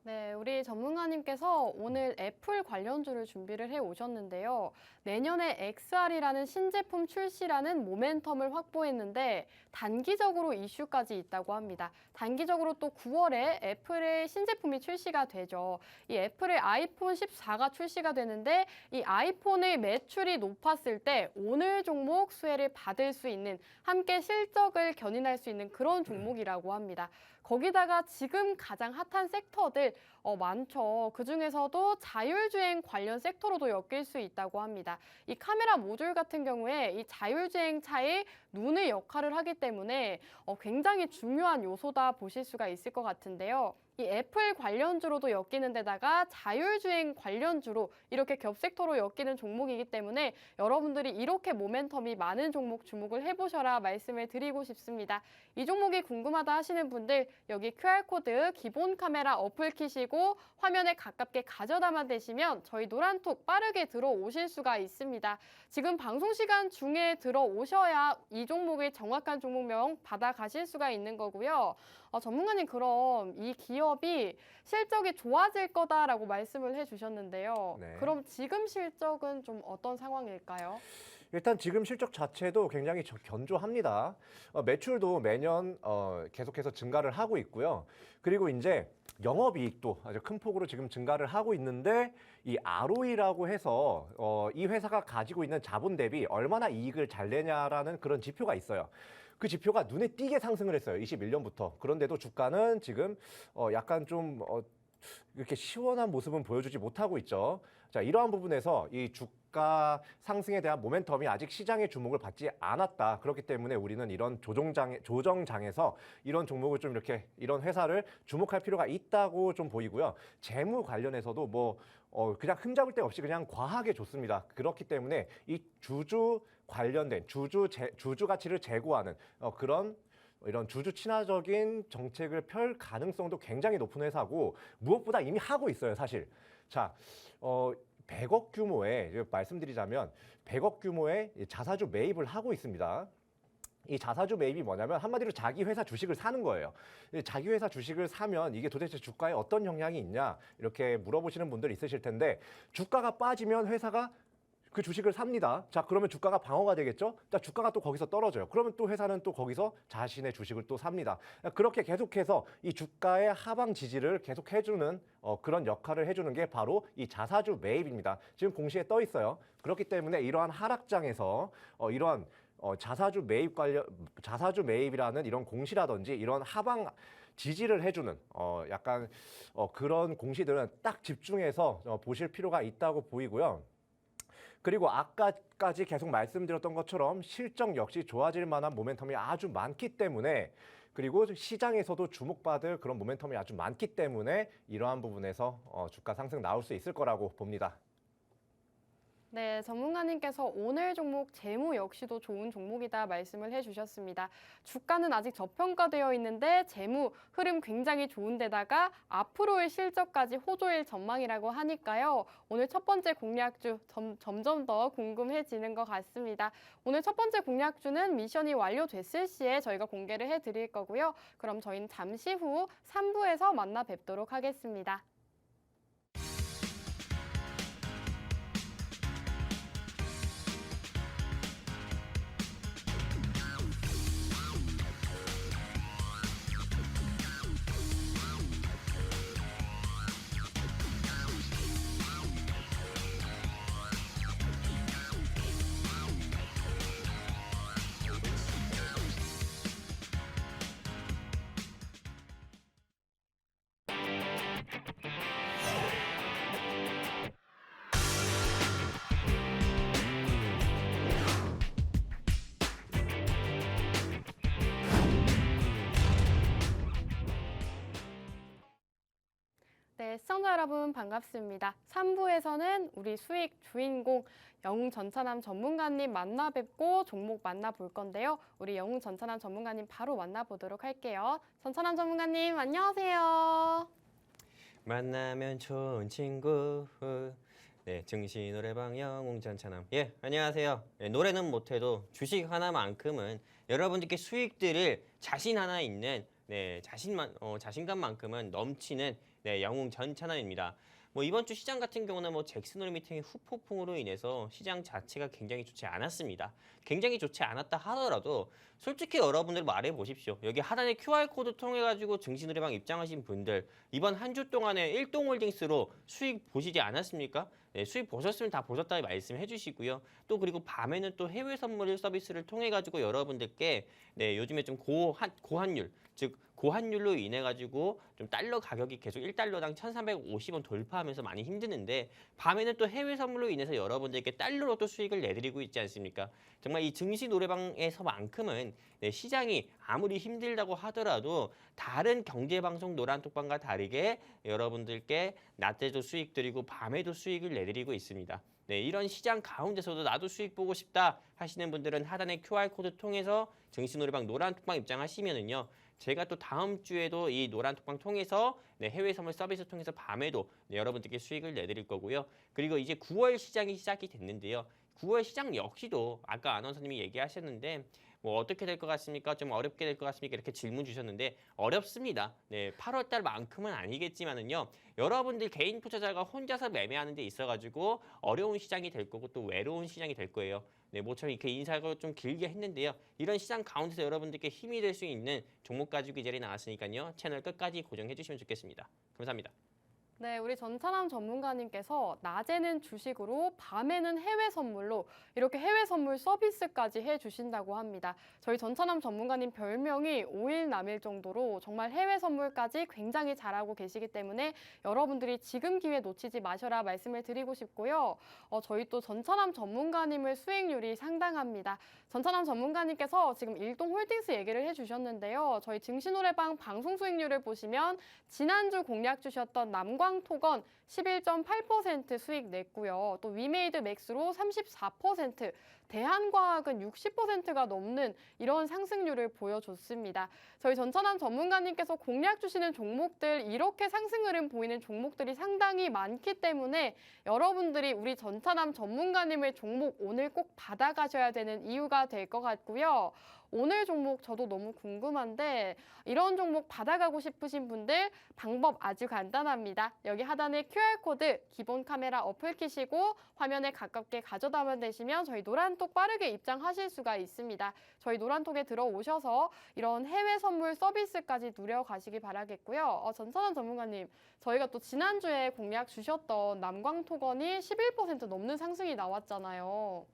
네, 우리 전문가님께서 오늘 애플 관련주를 준비를 해 오셨는데요. 내년에 XR이라는 신제품 출시라는 모멘텀을 확보했는데 단기적으로 이슈까지 있다고 합니다. 단기적으로 또 9월에 애플의 신제품이 출시가 되죠. 이 애플의 아이폰 14가 출시가 되는데 이 아이폰의 매출이 높았을 때 오늘 종목 수혜를 받을 수 있는, 함께 실적을 견인할 수 있는 그런 종목이라고 합니다. 거기다가 지금 가장 핫한 섹터들 많죠. 그중에서도 자율주행 관련 섹터로도 엮일 수 있다고 합니다. 이 카메라 모듈 같은 경우에 이 자율주행 차의 눈의 역할을 하기 때문에 굉장히 중요한 요소다 보실 수가 있을 것 같은데요. 이 애플 관련주로도 엮이는 데다가 자율주행 관련주로 이렇게 겹섹터로 엮이는 종목이기 때문에 여러분들이 이렇게 모멘텀이 많은 종목 주목을 해보셔라 말씀을 드리고 싶습니다. 이 종목이 궁금하다 하시는 분들 여기 QR코드 기본 카메라 어플 키시고 화면에 가깝게 가져다만 대시면 저희 노란톡 빠르게 들어오실 수가 있습니다. 지금 방송 시간 중에 들어오셔야 이 종목의 정확한 종목명 받아가실 수가 있는 거고요. 전문가님, 그럼 이 기업이 실적이 좋아질 거다라고 말씀을 해주셨는데요. 네. 그럼 지금 실적은 좀 어떤 상황일까요? 일단 지금 실적 자체도 굉장히 견조합니다. 매출도 매년 계속해서 증가를 하고 있고요. 그리고 이제 영업이익도 아주 큰 폭으로 지금 증가를 하고 있는데, 이 ROE라고 해서 이 회사가 가지고 있는 자본 대비 얼마나 이익을 잘 내냐라는 그런 지표가 있어요. 그 지표가 눈에 띄게 상승을 했어요. 21년부터. 그런데도 주가는 지금 약간 좀 이렇게 시원한 모습은 보여주지 못하고 있죠. 자, 이러한 부분에서 이 주가 상승에 대한 모멘텀이 아직 시장의 주목을 받지 않았다. 그렇기 때문에 우리는 이런 조정장에서 이런 종목을 좀 이렇게, 이런 회사를 주목할 필요가 있다고 좀 보이고요. 재무 관련해서도 뭐 그냥 흠잡을 데 없이 그냥 과하게 좋습니다. 그렇기 때문에 이 주주 관련된 주주 가치를 제고하는 이런 주주 친화적인 정책을 펼 가능성도 굉장히 높은 회사고, 무엇보다 이미 하고 있어요, 사실. 자, 100억 규모의, 말씀드리자면 100억 규모의 자사주 매입을 하고 있습니다. 이 자사주 매입이 뭐냐면 한마디로 자기 회사 주식을 사는 거예요. 자기 회사 주식을 사면 이게 도대체 주가에 어떤 영향이 있냐, 이렇게 물어보시는 분들 있으실 텐데, 주가가 빠지면 회사가 그 주식을 삽니다. 자, 그러면 주가가 방어가 되겠죠? 자, 주가가 또 거기서 떨어져요. 그러면 또 회사는 또 거기서 자신의 주식을 또 삽니다. 그렇게 계속해서 이 주가의 하방 지지를 계속 해주는 그런 역할을 해주는 게 바로 이 자사주 매입입니다. 지금 공시에 떠 있어요. 그렇기 때문에 이러한 하락장에서 이러한 자사주 매입이라는 이런 공시라든지 이런 하방 지지를 해주는 약간 그런 공시들은 딱 집중해서 보실 필요가 있다고 보이고요. 그리고 아까까지 계속 말씀드렸던 것처럼 실적 역시 좋아질 만한 모멘텀이 아주 많기 때문에 그리고 시장에서도 주목받을 그런 모멘텀이 아주 많기 때문에 이러한 부분에서 주가 상승 나올 수 있을 거라고 봅니다. 네, 전문가님께서 오늘 종목 재무 역시도 좋은 종목이다 말씀을 해주셨습니다. 주가는 아직 저평가되어 있는데 재무 흐름 굉장히 좋은데다가 앞으로의 실적까지 호조일 전망이라고 하니까요. 오늘 첫 번째 공략주 점점 더 궁금해지는 것 같습니다. 오늘 첫 번째 공략주는 미션이 완료됐을 시에 저희가 공개를 해드릴 거고요. 그럼 저희는 잠시 후 3부에서 만나 뵙도록 하겠습니다. 네, 시청자 여러분 반갑습니다. 3부에서는 우리 수익 주인공 영웅전차남 전문가님 만나 뵙고 종목 만나볼 건데요. 우리 영웅전차남 전문가님 바로 만나보도록 할게요. 전차남 전문가님 안녕하세요. 만나면 좋은 친구. 네, 증시 노래방 영웅전차남. 예, 안녕하세요. 네, 노래는 못해도 주식 하나만큼은 여러분들께 수익들을 자신 하나 있는 자신감만큼은 넘치는 영웅전차남입니다. 이번 주 시장 같은 경우는 잭슨홀 미팅의 후폭풍으로 인해서 시장 자체가 굉장히 좋지 않았습니다. 굉장히 좋지 않았다 하더라도 솔직히 여러분들 말해 보십시오. 여기 하단에 QR코드 통해 가지고 증시 노래방 입장하신 분들 이번 한 주 동안에 일동홀딩스로 수익 보시지 않았습니까? 네, 수익 보셨으면 다 보셨다고 말씀해 주시고요. 또 그리고 밤에는 또 해외 선물 서비스를 통해 가지고 여러분들께 요즘에 좀 고환율 즉 고환율로 인해 가지고 좀 달러 가격이 계속 1달러당 1,350원 돌파하면서 많이 힘드는데 밤에는 또 해외 선물로 인해서 여러분들께 달러로 또 수익을 내드리고 있지 않습니까? 정말 이 증시 노래방에서만큼은 시장이 아무리 힘들다고 하더라도 다른 경제방송 노란톡방과 다르게 여러분들께 낮에도 수익 드리고 밤에도 수익을 내드리고 있습니다. 네, 이런 시장 가운데서도 나도 수익 보고 싶다 하시는 분들은 하단의 QR코드 통해서 증시 노래방 노란톡방 입장하시면은요. 제가 또 다음 주에도 이 노란톡방 통해서 해외 선물 서비스 통해서 밤에도 여러분들께 수익을 내드릴 거고요. 그리고 이제 9월 시장이 시작이 됐는데요. 9월 시장 역시도 아까 아나운서님이 얘기하셨는데 어떻게 될 것 같습니까? 좀 어렵게 될 것 같습니까? 이렇게 질문 주셨는데 어렵습니다. 네, 8월 달만큼은 아니겠지만은요. 여러분들 개인 투자자가 혼자서 매매하는 데 있어가지고 어려운 시장이 될 거고 또 외로운 시장이 될 거예요. 네, 모처럼 이렇게 인사를 좀 길게 했는데요. 이런 시장 가운데서 여러분들께 힘이 될 수 있는 종목 가지고 이 자리에 나왔으니까요. 채널 끝까지 고정해 주시면 좋겠습니다. 감사합니다. 네, 우리 전차남 전문가님께서 낮에는 주식으로 밤에는 해외 선물로 이렇게 해외 선물 서비스까지 해주신다고 합니다. 저희 전차남 전문가님 별명이 5일 남일 정도로 정말 해외 선물까지 굉장히 잘하고 계시기 때문에 여러분들이 지금 기회 놓치지 마셔라 말씀을 드리고 싶고요. 저희 또 전차남 전문가님의 수익률이 상당합니다. 전차남 전문가님께서 지금 일동홀딩스 얘기를 해주셨는데요. 저희 증시노래방 방송 수익률을 보시면 지난주 공략 주셨던 남광토건 11.8% 수익 냈고요. 또 위메이드 맥스로 34%, 대한과학은 60%가 넘는 이런 상승률을 보여줬습니다. 저희 전차남 전문가님께서 공략 주시는 종목들 이렇게 상승 흐름 보이는 종목들이 상당히 많기 때문에 여러분들이 우리 전차남 전문가님의 종목 오늘 꼭 받아가셔야 되는 이유가 될 것 같고요. 오늘 종목 저도 너무 궁금한데 이런 종목 받아가고 싶으신 분들 방법 아주 간단합니다. 여기 하단에 QR코드 기본 카메라 어플 키시고 화면에 가깝게 가져다만 되시면 저희 노란톡 빠르게 입장하실 수가 있습니다. 저희 노란톡에 들어오셔서 이런 해외 선물 서비스까지 누려가시기 바라겠고요. 전찬환 전문가님, 저희가 또 지난주에 공략 주셨던 남광토건이 11% 넘는 상승이 나왔잖아요.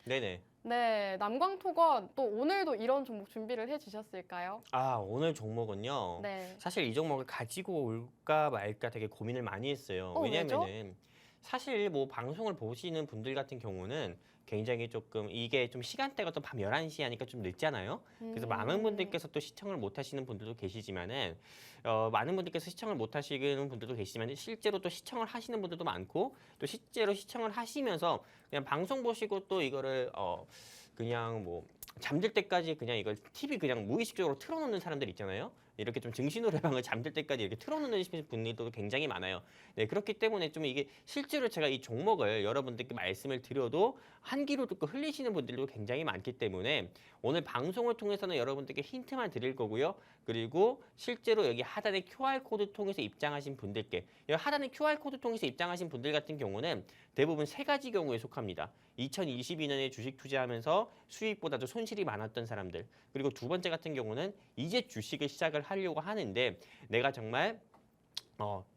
네네. 네, 남광토건 또 오늘도 이런 종목 준비를 해주셨을까요? 아, 오늘 종목은요. 네. 사실 이 종목을 가지고 올까 말까 되게 고민을 많이 했어요. 왜죠? 왜냐면은 사실 뭐 방송을 보시는 분들 같은 경우는 굉장히 조금 이게 좀 시간대가 또 밤 11시 하니까 좀 늦잖아요. 그래서 많은 분들께서 또 시청을 못 하시는 분들도 계시지만은 많은 분들께서 시청을 못 하시는 분들도 계시지만 실제로 또 시청을 하시는 분들도 많고 또 실제로 시청을 하시면서 그냥 방송 보시고 또 이거를 그냥 뭐 잠들 때까지 그냥 이걸 TV 그냥 무의식적으로 틀어놓는 사람들 있잖아요. 이렇게 좀 증시노래방을 잠들 때까지 이렇게 틀어놓는 분들도 굉장히 많아요. 네, 그렇기 때문에 좀 이게 실제로 제가 이 종목을 여러분들께 말씀을 드려도 한 귀로 듣고 흘리시는 분들도 굉장히 많기 때문에 오늘 방송을 통해서는 여러분들께 힌트만 드릴 거고요. 그리고 실제로 여기 하단에 QR코드 통해서 입장하신 분들께 여기 하단에 QR코드 통해서 입장하신 분들 같은 경우는 대부분 세 가지 경우에 속합니다. 2022년에 주식 투자하면서 수익보다도 손실이 많았던 사람들. 그리고 두 번째 같은 경우는 이제 주식을 시작을 하려고 하는데 내가 정말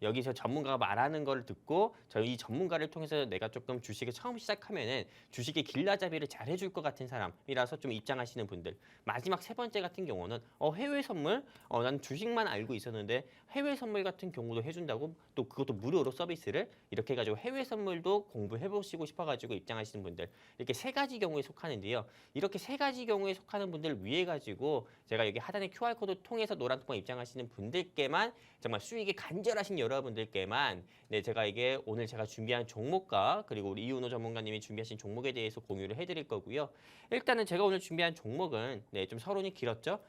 여기서 전문가가 말하는 거를 듣고 이 전문가를 통해서 내가 조금 주식을 처음 시작하면은 주식의 길라잡이를 잘 해줄 것 같은 사람이라서 좀 입장하시는 분들. 마지막 세 번째 같은 경우는 해외 선물, 난 주식만 알고 있었는데 해외 선물 같은 경우도 해준다고 또 그것도 무료로 서비스를 이렇게 해가지고 해외 선물도 공부해보시고 싶어가지고 입장하시는 분들. 이렇게 세 가지 경우에 속하는데요. 이렇게 세 가지 경우에 속하는 분들을 위해 가지고 제가 여기 하단에 QR코드 통해서 노란 뚜껑 입장하시는 분들께만 정말 수익이 간절하신 여러분들께만 제가 이게 오늘 제가 준비한 종목과 그리고 우리 이윤호 전문가님이 준비하신 종목에 대해서 공유를 해드릴 거고요. 일단은 제가 오늘 준비한 종목은 좀 서론이 길었죠?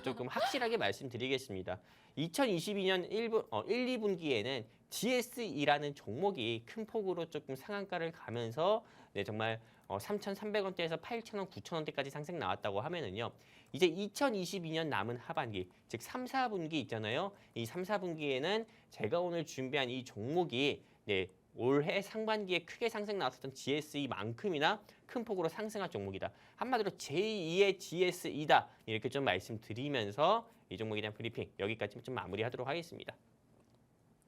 조금 확실하게 말씀드리겠습니다. 2022년 1, 2분기에는 GSE라는 종목이 큰 폭으로 조금 상한가를 가면서 정말 3,300원대에서 8,000원, 9,000원대까지 상승 나왔다고 하면은요. 이제 2022년 남은 하반기, 즉 3, 4분기 있잖아요. 이 3, 4분기에는 제가 오늘 준비한 이 종목이 올해 상반기에 크게 상승 나왔었던 GSE만큼이나 큰 폭으로 상승한 종목이다. 한마디로 제2의 GSE다. 이렇게 좀 말씀드리면서 이 종목에 대한 브리핑 여기까지 좀 마무리하도록 하겠습니다.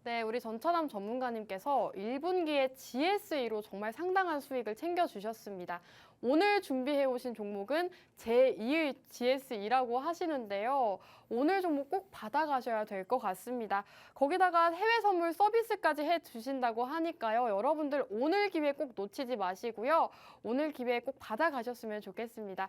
네, 우리 전천함 전문가님께서 1분기에 GSE로 정말 상당한 수익을 챙겨주셨습니다. 오늘 준비해 오신 종목은 제2의 GSE라고 하시는데요. 오늘 종목 꼭 받아가셔야 될 것 같습니다. 거기다가 해외 선물 서비스까지 해주신다고 하니까요. 여러분들 오늘 기회 꼭 놓치지 마시고요. 오늘 기회 꼭 받아가셨으면 좋겠습니다.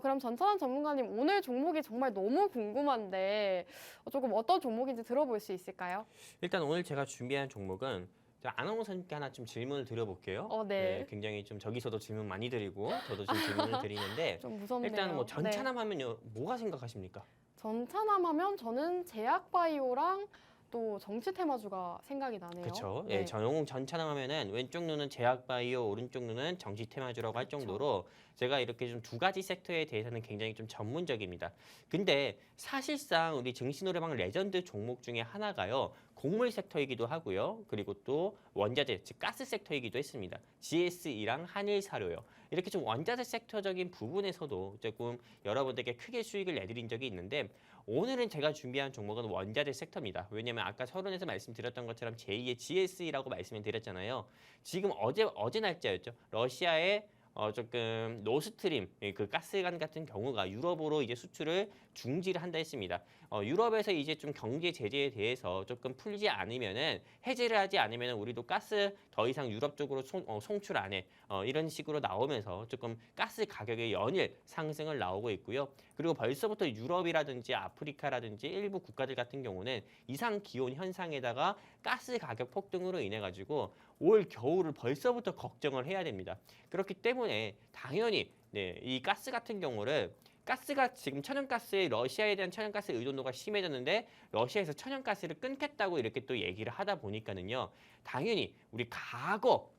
그럼 전찬환 전문가님, 오늘 종목이 정말 너무 궁금한데 조금 어떤 종목인지 들어볼 수 있을까요? 일단 오늘 제가 준비한 종목은 아나운서님께 하나 좀 질문을 드려볼게요. 네. 굉장히 좀 저기서도 질문 많이 드리고 저도 좀 질문을 드리는데 좀 무섭네요. 일단 뭐 네. 전차남 하면요 뭐가 생각하십니까? 전차남 하면 저는 제약바이오랑 또 정치 테마주가 생각이 나네요. 그렇죠. 네. 전용웅 전차남 하면은 왼쪽 눈은 제약바이오, 오른쪽 눈은 정치 테마주라고 할 정도로 제가 이렇게 좀 두 가지 섹터에 대해서는 굉장히 좀 전문적입니다. 근데 사실상 우리 증시노래방 레전드 종목 중에 하나가요. 곡물 섹터이기도 하고요. 그리고 또 원자재, 즉 가스 섹터이기도 했습니다. GSE랑 한일사료요. 이렇게 좀 원자재 섹터적인 부분에서도 조금 여러분들께 크게 수익을 내드린 적이 있는데 오늘은 제가 준비한 종목은 원자재 섹터입니다. 왜냐하면 아까 서론에서 말씀드렸던 것처럼 제2의 GSE라고 말씀을 드렸잖아요. 지금 어제 날짜였죠. 러시아의 조금 노스트림 그 가스관 같은 경우가 유럽으로 이제 수출을 중지를 한다 했습니다. 유럽에서 이제 좀 경제 제재에 대해서 조금 풀지 않으면은 해제를 하지 않으면은 우리도 가스 더 이상 유럽 쪽으로 송출 안 해. 이런 식으로 나오면서 조금 가스 가격의 연일 상승을 나오고 있고요. 그리고 벌써부터 유럽이라든지 아프리카라든지 일부 국가들 같은 경우는 이상 기온 현상에다가 가스 가격 폭등으로 인해 가지고 올 겨울을 벌써부터 걱정을 해야 됩니다. 그렇기 때문에 당연히 이 가스 같은 경우를 가스가 지금 천연가스의 러시아에 대한 천연가스 의존도가 심해졌는데 러시아에서 천연가스를 끊겠다고 이렇게 또 얘기를 하다 보니까는요. 당연히 우리 과거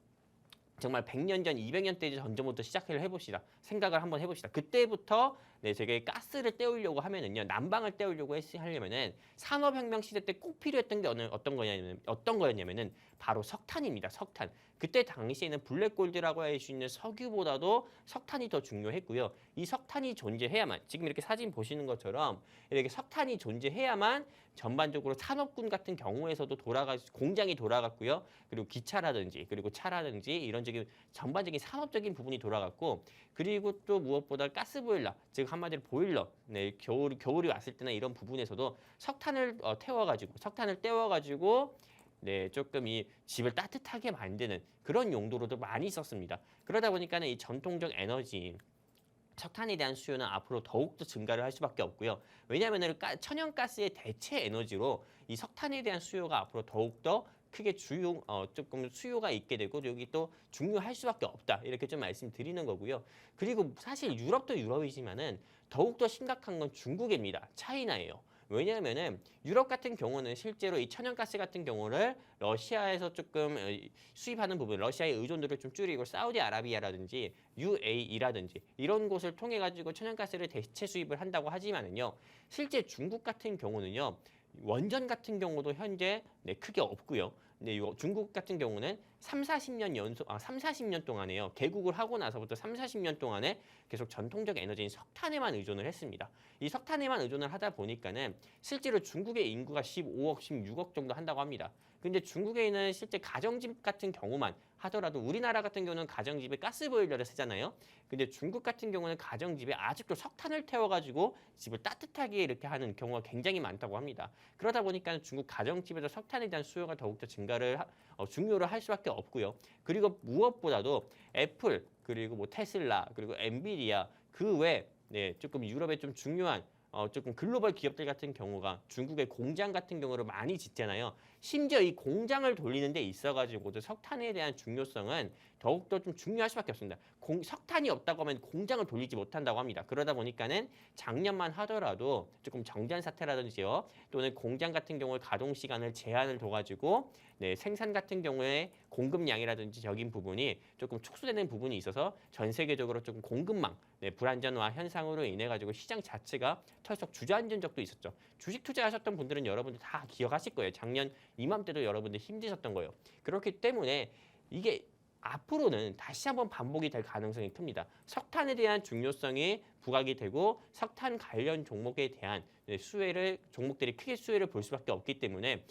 정말 100년 전, 200년 전부터 시작을 해봅시다. 생각을 한번 해봅시다. 그때부터 저게 가스를 때우려고 하면은요, 난방을 때우려고 하려면은 산업혁명 시대 때 꼭 필요했던 게 어떤 거였냐면은 바로 석탄입니다. 석탄. 그때 당시에는 블랙골드라고 할 수 있는 석유보다도 석탄이 더 중요했고요. 이 석탄이 존재해야만, 지금 이렇게 사진 보시는 것처럼 이렇게 석탄이 존재해야만 전반적으로 산업군 같은 경우에서도 공장이 돌아갔고요. 그리고 기차라든지 그리고 차라든지 이런 전반적인 산업적인 부분이 돌아갔고, 그리고 또 무엇보다 가스보일러, 즉 한마디로 보일러, 겨울이 왔을 때나 이런 부분에서도 석탄을 떼워가지고 조금 이 집을 따뜻하게 만드는 그런 용도로도 많이 썼습니다. 그러다 보니까는 이 전통적 에너지 석탄에 대한 수요는 앞으로 더욱더 증가를 할 수밖에 없고요. 왜냐하면 천연가스의 대체 에너지로 이 석탄에 대한 수요가 앞으로 더욱더 크게 조금 수요가 있게 되고 여기 또 중요할 수밖에 없다. 이렇게 좀 말씀드리는 거고요. 그리고 사실 유럽도 유럽이지만은 더욱더 심각한 건 중국입니다. 차이나예요. 왜냐하면은 유럽 같은 경우는 실제로 이 천연가스 같은 경우를 러시아에서 조금 수입하는 부분, 러시아의 의존도를 좀 줄이고 사우디아라비아라든지 UAE라든지 이런 곳을 통해 가지고 천연가스를 대체 수입을 한다고 하지만은요, 실제 중국 같은 경우는요, 원전 같은 경우도 현재 크게 없고요. 근데 중국 같은 경우는 40년 동안에요. 개국을 하고 나서부터 30-40년 동안에 계속 전통적 에너지인 석탄에만 의존을 했습니다. 이 석탄에만 의존을 하다 보니까는 실제로 중국의 인구가 15억, 16억 정도 한다고 합니다. 근데 중국에 있는 실제 가정집 같은 경우만 하더라도 우리나라 같은 경우는 가정집에 가스보일러를 쓰잖아요. 근데 중국 같은 경우는 가정집에 아직도 석탄을 태워가지고 집을 따뜻하게 이렇게 하는 경우가 굉장히 많다고 합니다. 그러다 보니까 중국 가정집에서 석탄에 대한 수요가 더욱더 중요를 할 수밖에 없고요. 그리고 무엇보다도 애플, 그리고 뭐 테슬라, 그리고 엔비디아 그 외 조금 유럽의 좀 중요한 조금 글로벌 기업들 같은 경우가 중국의 공장 같은 경우를 많이 짓잖아요. 심지어 이 공장을 돌리는 데 있어가지고도 석탄에 대한 중요성은 더욱더 좀 중요할 수밖에 없습니다. 석탄이 없다고 하면 공장을 돌리지 못한다고 합니다. 그러다 보니까는 작년만 하더라도 조금 정전 사태라든지요, 또는 공장 같은 경우에 가동 시간을 제한을 둬가지고 생산 같은 경우에 공급량이라든지 부분이 조금 축소되는 부분이 있어서 전 세계적으로 조금 공급망 불안전화 현상으로 인해 가지고 시장 자체가 털썩 주저앉은 적도 있었죠. 주식 투자하셨던 분들은 여러분들 다 기억하실 거예요. 작년 이맘때도 여러분들 힘드셨던 거예요. 그렇기 때문에 이게 앞으로는 다시 한번 반복이 될 가능성이 큽니다. 석탄에 대한 중요성이 부각이 되고 석탄 관련 종목에 대한 종목들이 크게 수혜를 볼 수밖에 없기 때문에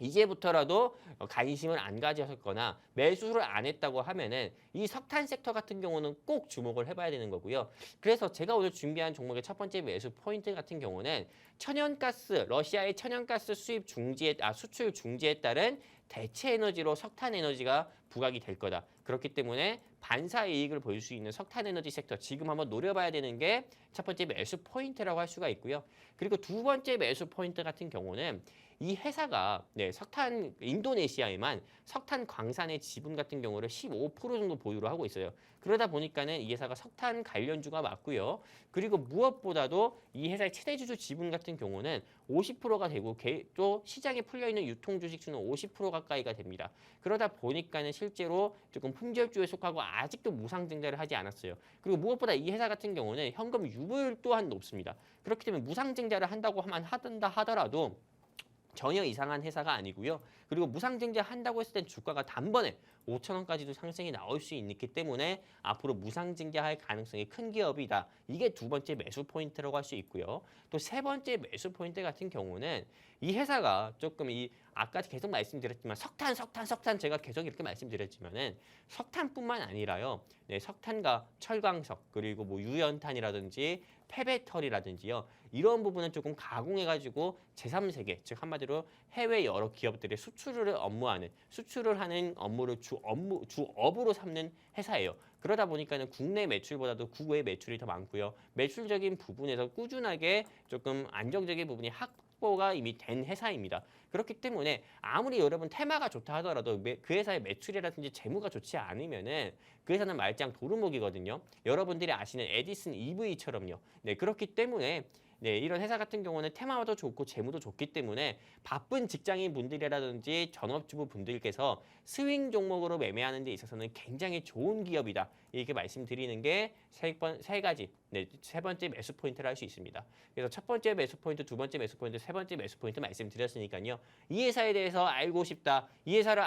이제부터라도 관심을 안 가지셨거나 매수를 안 했다고 하면은 이 석탄 섹터 같은 경우는 꼭 주목을 해봐야 되는 거고요. 그래서 제가 오늘 준비한 종목의 첫 번째 매수 포인트 같은 경우는 러시아의 천연가스 수출 중지에 따른 대체 에너지로 석탄 에너지가 부각이 될 거다. 그렇기 때문에 반사 이익을 볼 수 있는 석탄 에너지 섹터 지금 한번 노려봐야 되는 게 첫 번째 매수 포인트라고 할 수가 있고요. 그리고 두 번째 매수 포인트 같은 경우는 이 회사가 인도네시아에만 석탄 광산의 지분 같은 경우를 15% 정도 보유를 하고 있어요. 그러다 보니까는 이 회사가 석탄 관련주가 맞고요. 그리고 무엇보다도 이 회사의 최대주주 지분 같은 경우는 50%가 되고 또 시장에 풀려있는 유통주식수는 50% 가까이가 됩니다. 그러다 보니까는 실제로 조금 품절주에 속하고 아직도 무상증자를 하지 않았어요. 그리고 무엇보다 이 회사 같은 경우는 현금 유보율 또한 높습니다. 그렇기 때문에 무상증자를 한다 하더라도 전혀 이상한 회사가 아니고요. 그리고 무상증자 한다고 했을 땐 주가가 단번에 5,000원까지도 상승이 나올 수 있기 때문에 앞으로 무상증자할 가능성이 큰 기업이다. 이게 두 번째 매수 포인트라고 할 수 있고요. 또 세 번째 매수 포인트 같은 경우는 이 회사가 조금 아까 계속 말씀드렸지만 석탄 제가 계속 이렇게 말씀드렸지만은 석탄뿐만 아니라요. 석탄과 철광석 그리고 뭐 유연탄이라든지 폐배터리라든지요. 이런 부분은 조금 가공해가지고 제3세계, 즉 한마디로 해외 여러 기업들의 수출을 하는 업무를 주업으로 삼는 회사예요. 그러다 보니까는 국내 매출보다도 국외 매출이 더 많고요. 매출적인 부분에서 꾸준하게 조금 안정적인 부분이 확보가 이미 된 회사입니다. 그렇기 때문에 아무리 여러분 테마가 좋다 하더라도 그 회사의 매출이라든지 재무가 좋지 않으면은 그 회사는 말짱 도루묵이거든요. 여러분들이 아시는 에디슨 EV처럼요. 그렇기 때문에 네, 이런 회사 같은 경우는 테마도 좋고 재무도 좋기 때문에 바쁜 직장인 분들이라든지 전업주부 분들께서 스윙 종목으로 매매하는 데 있어서는 굉장히 좋은 기업이다. 이렇게 말씀드리는 게 세 가지, 네, 세 번째 매수 포인트를 할 수 있습니다. 그래서 첫 번째 매수 포인트, 두 번째 매수 포인트, 세 번째 매수 포인트 말씀드렸으니까요. 이 회사에 대해서 알고 싶다. 이 회사를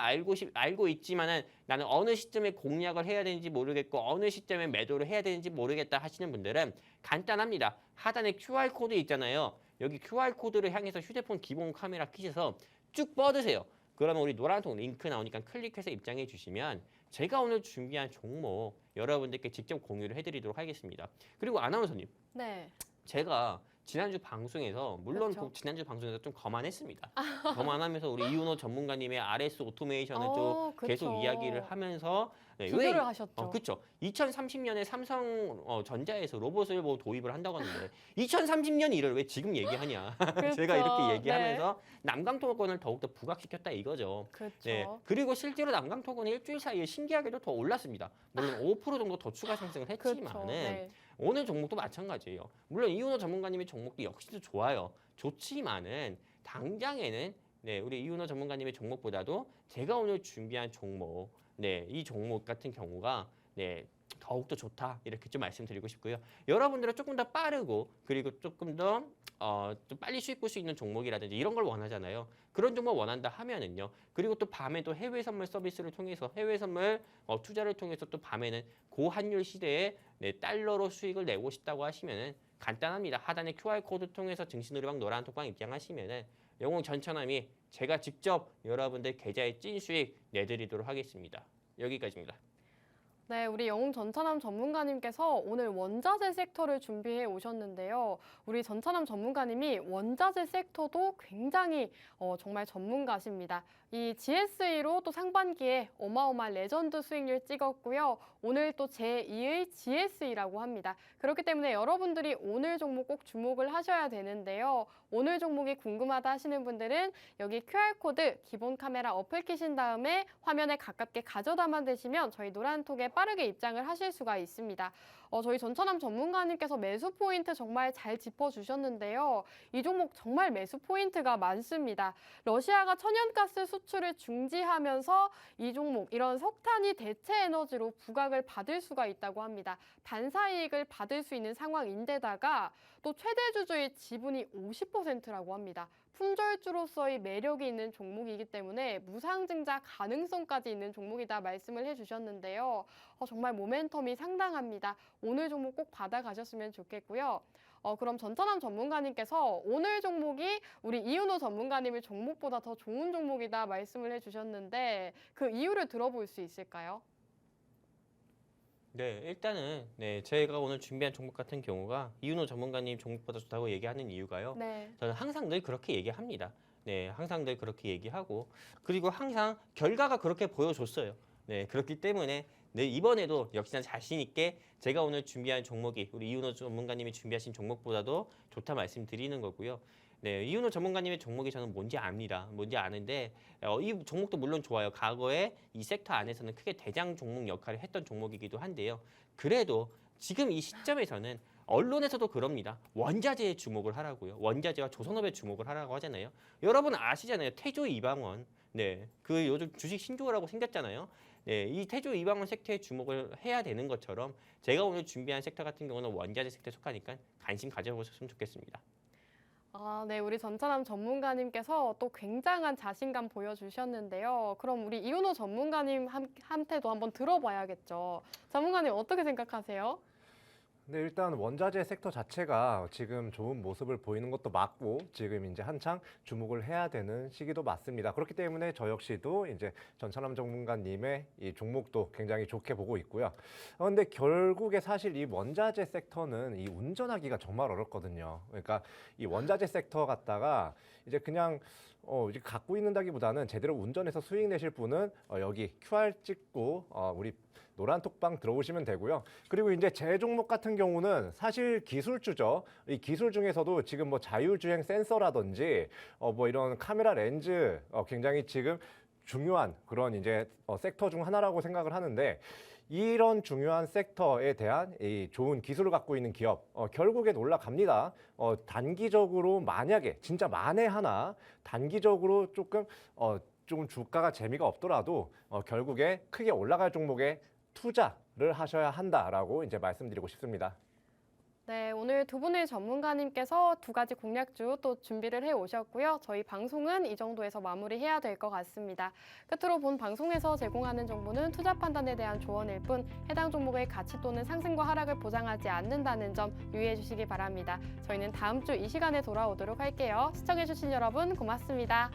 알고 있지만은 나는 어느 시점에 공략을 해야 되는지 모르겠고 어느 시점에 매도를 해야 되는지 모르겠다 하시는 분들은 간단합니다. 하단에 QR코드 있잖아요. 여기 QR코드를 향해서 휴대폰 기본 카메라 켜셔서 쭉 뻗으세요. 그러면 우리 노란통 링크 나오니까 클릭해서 입장해 주시면 제가 오늘 준비한 종목 여러분들께 직접 공유를 해드리도록 하겠습니다. 그리고 아나운서님, 네. 제가 지난주 방송에서 물론 그렇죠. 지난주 방송에서 좀 거만했습니다. 거만하면서 우리 이윤호 전문가님의 RS 오토메이션을 좀 계속 그쵸. 이야기를 하면서 비교를 하셨죠. 그렇죠. 2030년에 삼성 전자에서 로봇을 뭐 도입을 한다고 하는데 2030년 일을 왜 지금 얘기하냐? 제가 이렇게 얘기하면서 남강토건을 더욱더 부각시켰다 이거죠. 그렇죠. 네. 그리고 실제로 남강토건이 일주일 사이에 신기하게도 더 올랐습니다. 물론 5% 정도 더 추가 상승을 그렇죠. 했지만은 네. 오늘 종목도 마찬가지예요. 물론 이윤호 전문가님의 종목도 역시도 좋아요. 좋지만은 당장에는 네, 우리 이윤호 전문가님의 종목보다도 제가 오늘 준비한 종목, 네, 이 종목 같은 경우가 네, 더욱더 좋다 이렇게 좀 말씀드리고 싶고요. 여러분들은 조금 더 빠르고 그리고 조금 더 좀 빨리 수익 볼 수 있는 종목이라든지 이런 걸 원하잖아요. 그런 종목 원한다 하면은요. 그리고 또 밤에도 해외 선물 서비스를 통해서 해외 선물 투자를 통해서 또 밤에는 고환율 시대에 네, 달러로 수익을 내고 싶다고 하시면은 간단합니다. 하단에 QR 코드 통해서 증시노래방 노란톡방 입장하시면은 영웅 전천함이 제가 직접 여러분들 계좌에 찐 수익 내드리도록 하겠습니다. 여기까지입니다. 네, 우리 영웅 전차남 전문가님께서 오늘 원자재 섹터를 준비해 오셨는데요. 우리 전차남 전문가님이 원자재 섹터도 굉장히 정말 전문가십니다. 이 GSE로 또 상반기에 어마어마한 레전드 수익률 찍었고요. 오늘 또 제2의 GSE라고 합니다. 그렇기 때문에 여러분들이 오늘 종목 꼭 주목을 하셔야 되는데요. 오늘 종목이 궁금하다 하시는 분들은 여기 QR코드 기본 카메라 어플 키신 다음에 화면에 가깝게 가져다만 대시면 저희 노란톡에 빠르게 입장을 하실 수가 있습니다. 저희 전천함 전문가님께서 매수 포인트 정말 잘 짚어주셨는데요. 이 종목 정말 매수 포인트가 많습니다. 러시아가 천연가스 수출을 중지하면서 이 종목 이런 석탄이 대체 에너지로 부각을 받을 수가 있다고 합니다. 반사이익을 받을 수 있는 상황인데다가 또 최대 주주의 지분이 50%라고 합니다. 품절주로서의 매력이 있는 종목이기 때문에 무상증자 가능성까지 있는 종목이다 말씀을 해주셨는데요. 정말 모멘텀이 상당합니다. 오늘 종목 꼭 받아가셨으면 좋겠고요. 그럼 전천함 전문가님께서 오늘 종목이 우리 이윤호 전문가님의 종목보다 더 좋은 종목이다 말씀을 해주셨는데 그 이유를 들어볼 수 있을까요? 네, 일단은 네, 저희가 오늘 준비한 종목 같은 경우가 이윤호 전문가님 종목보다 좋다고 얘기하는 이유가요. 네. 저는 항상 늘 그렇게 얘기합니다. 네, 항상 늘 그렇게 얘기하고 그리고 항상 결과가 그렇게 보여줬어요. 네, 그렇기 때문에 네, 이번에도 역시나 자신 있게 제가 오늘 준비한 종목이 우리 이윤호 전문가님이 준비하신 종목보다도 좋다 말씀드리는 거고요. 네, 이윤호 전문가님의 종목이 저는 뭔지 압니다. 뭔지 아는데 이 종목도 물론 좋아요. 과거에 이 섹터 안에서는 크게 대장 종목 역할을 했던 종목이기도 한데요. 그래도 지금 이 시점에서는 언론에서도 그럽니다. 원자재에 주목을 하라고요. 원자재와 조선업에 주목을 하라고 하잖아요. 여러분 아시잖아요. 태조 이방원. 네, 그 요즘 주식 신조어라고 생겼잖아요. 네, 이 태조 이방원 섹터에 주목을 해야 되는 것처럼 제가 오늘 준비한 섹터 같은 경우는 원자재 섹터에 속하니까 관심 가져보셨으면 좋겠습니다. 네, 우리 전차남 전문가님께서 또 굉장한 자신감 보여주셨는데요. 그럼 우리 이윤호 전문가님한테도 한번 들어봐야겠죠. 전문가님 어떻게 생각하세요? 근데 일단 원자재 섹터 자체가 지금 좋은 모습을 보이는 것도 맞고 지금 이제 한창 주목을 해야 되는 시기도 맞습니다. 그렇기 때문에 저 역시도 이제 전천함 전문가님의 이 종목도 굉장히 좋게 보고 있고요. 근데 결국에 사실 이 원자재 섹터는 이 운전하기가 정말 어렵거든요. 그러니까 이 원자재 섹터 갖다가 이제 그냥 이제 갖고 있는다기보다는 제대로 운전해서 수익 내실 분은 여기 QR 찍고 우리 노란 톡방 들어오시면 되고요. 그리고 이제 제 종목 같은 경우는 사실 기술주죠. 이 기술 중에서도 지금 뭐 자율주행 센서라든지 뭐 이런 카메라 렌즈 굉장히 지금 중요한 그런 이제 섹터 중 하나라고 생각을 하는데 이런 중요한 섹터에 대한 이 좋은 기술을 갖고 있는 기업 결국엔 올라갑니다. 단기적으로 만약에 진짜 만에 하나 단기적으로 조금 주가가 재미가 없더라도 결국에 크게 올라갈 종목에 투자를 하셔야 한다라고 이제 말씀드리고 싶습니다. 네, 오늘 두 분의 전문가님께서 두 가지 공략주 또 준비를 해 오셨고요. 저희 방송은 이 정도에서 마무리해야 될 것 같습니다. 끝으로 본 방송에서 제공하는 정보는 투자 판단에 대한 조언일 뿐 해당 종목의 가치 또는 상승과 하락을 보장하지 않는다는 점 유의해 주시기 바랍니다. 저희는 다음 주 이 시간에 돌아오도록 할게요. 시청해 주신 여러분 고맙습니다.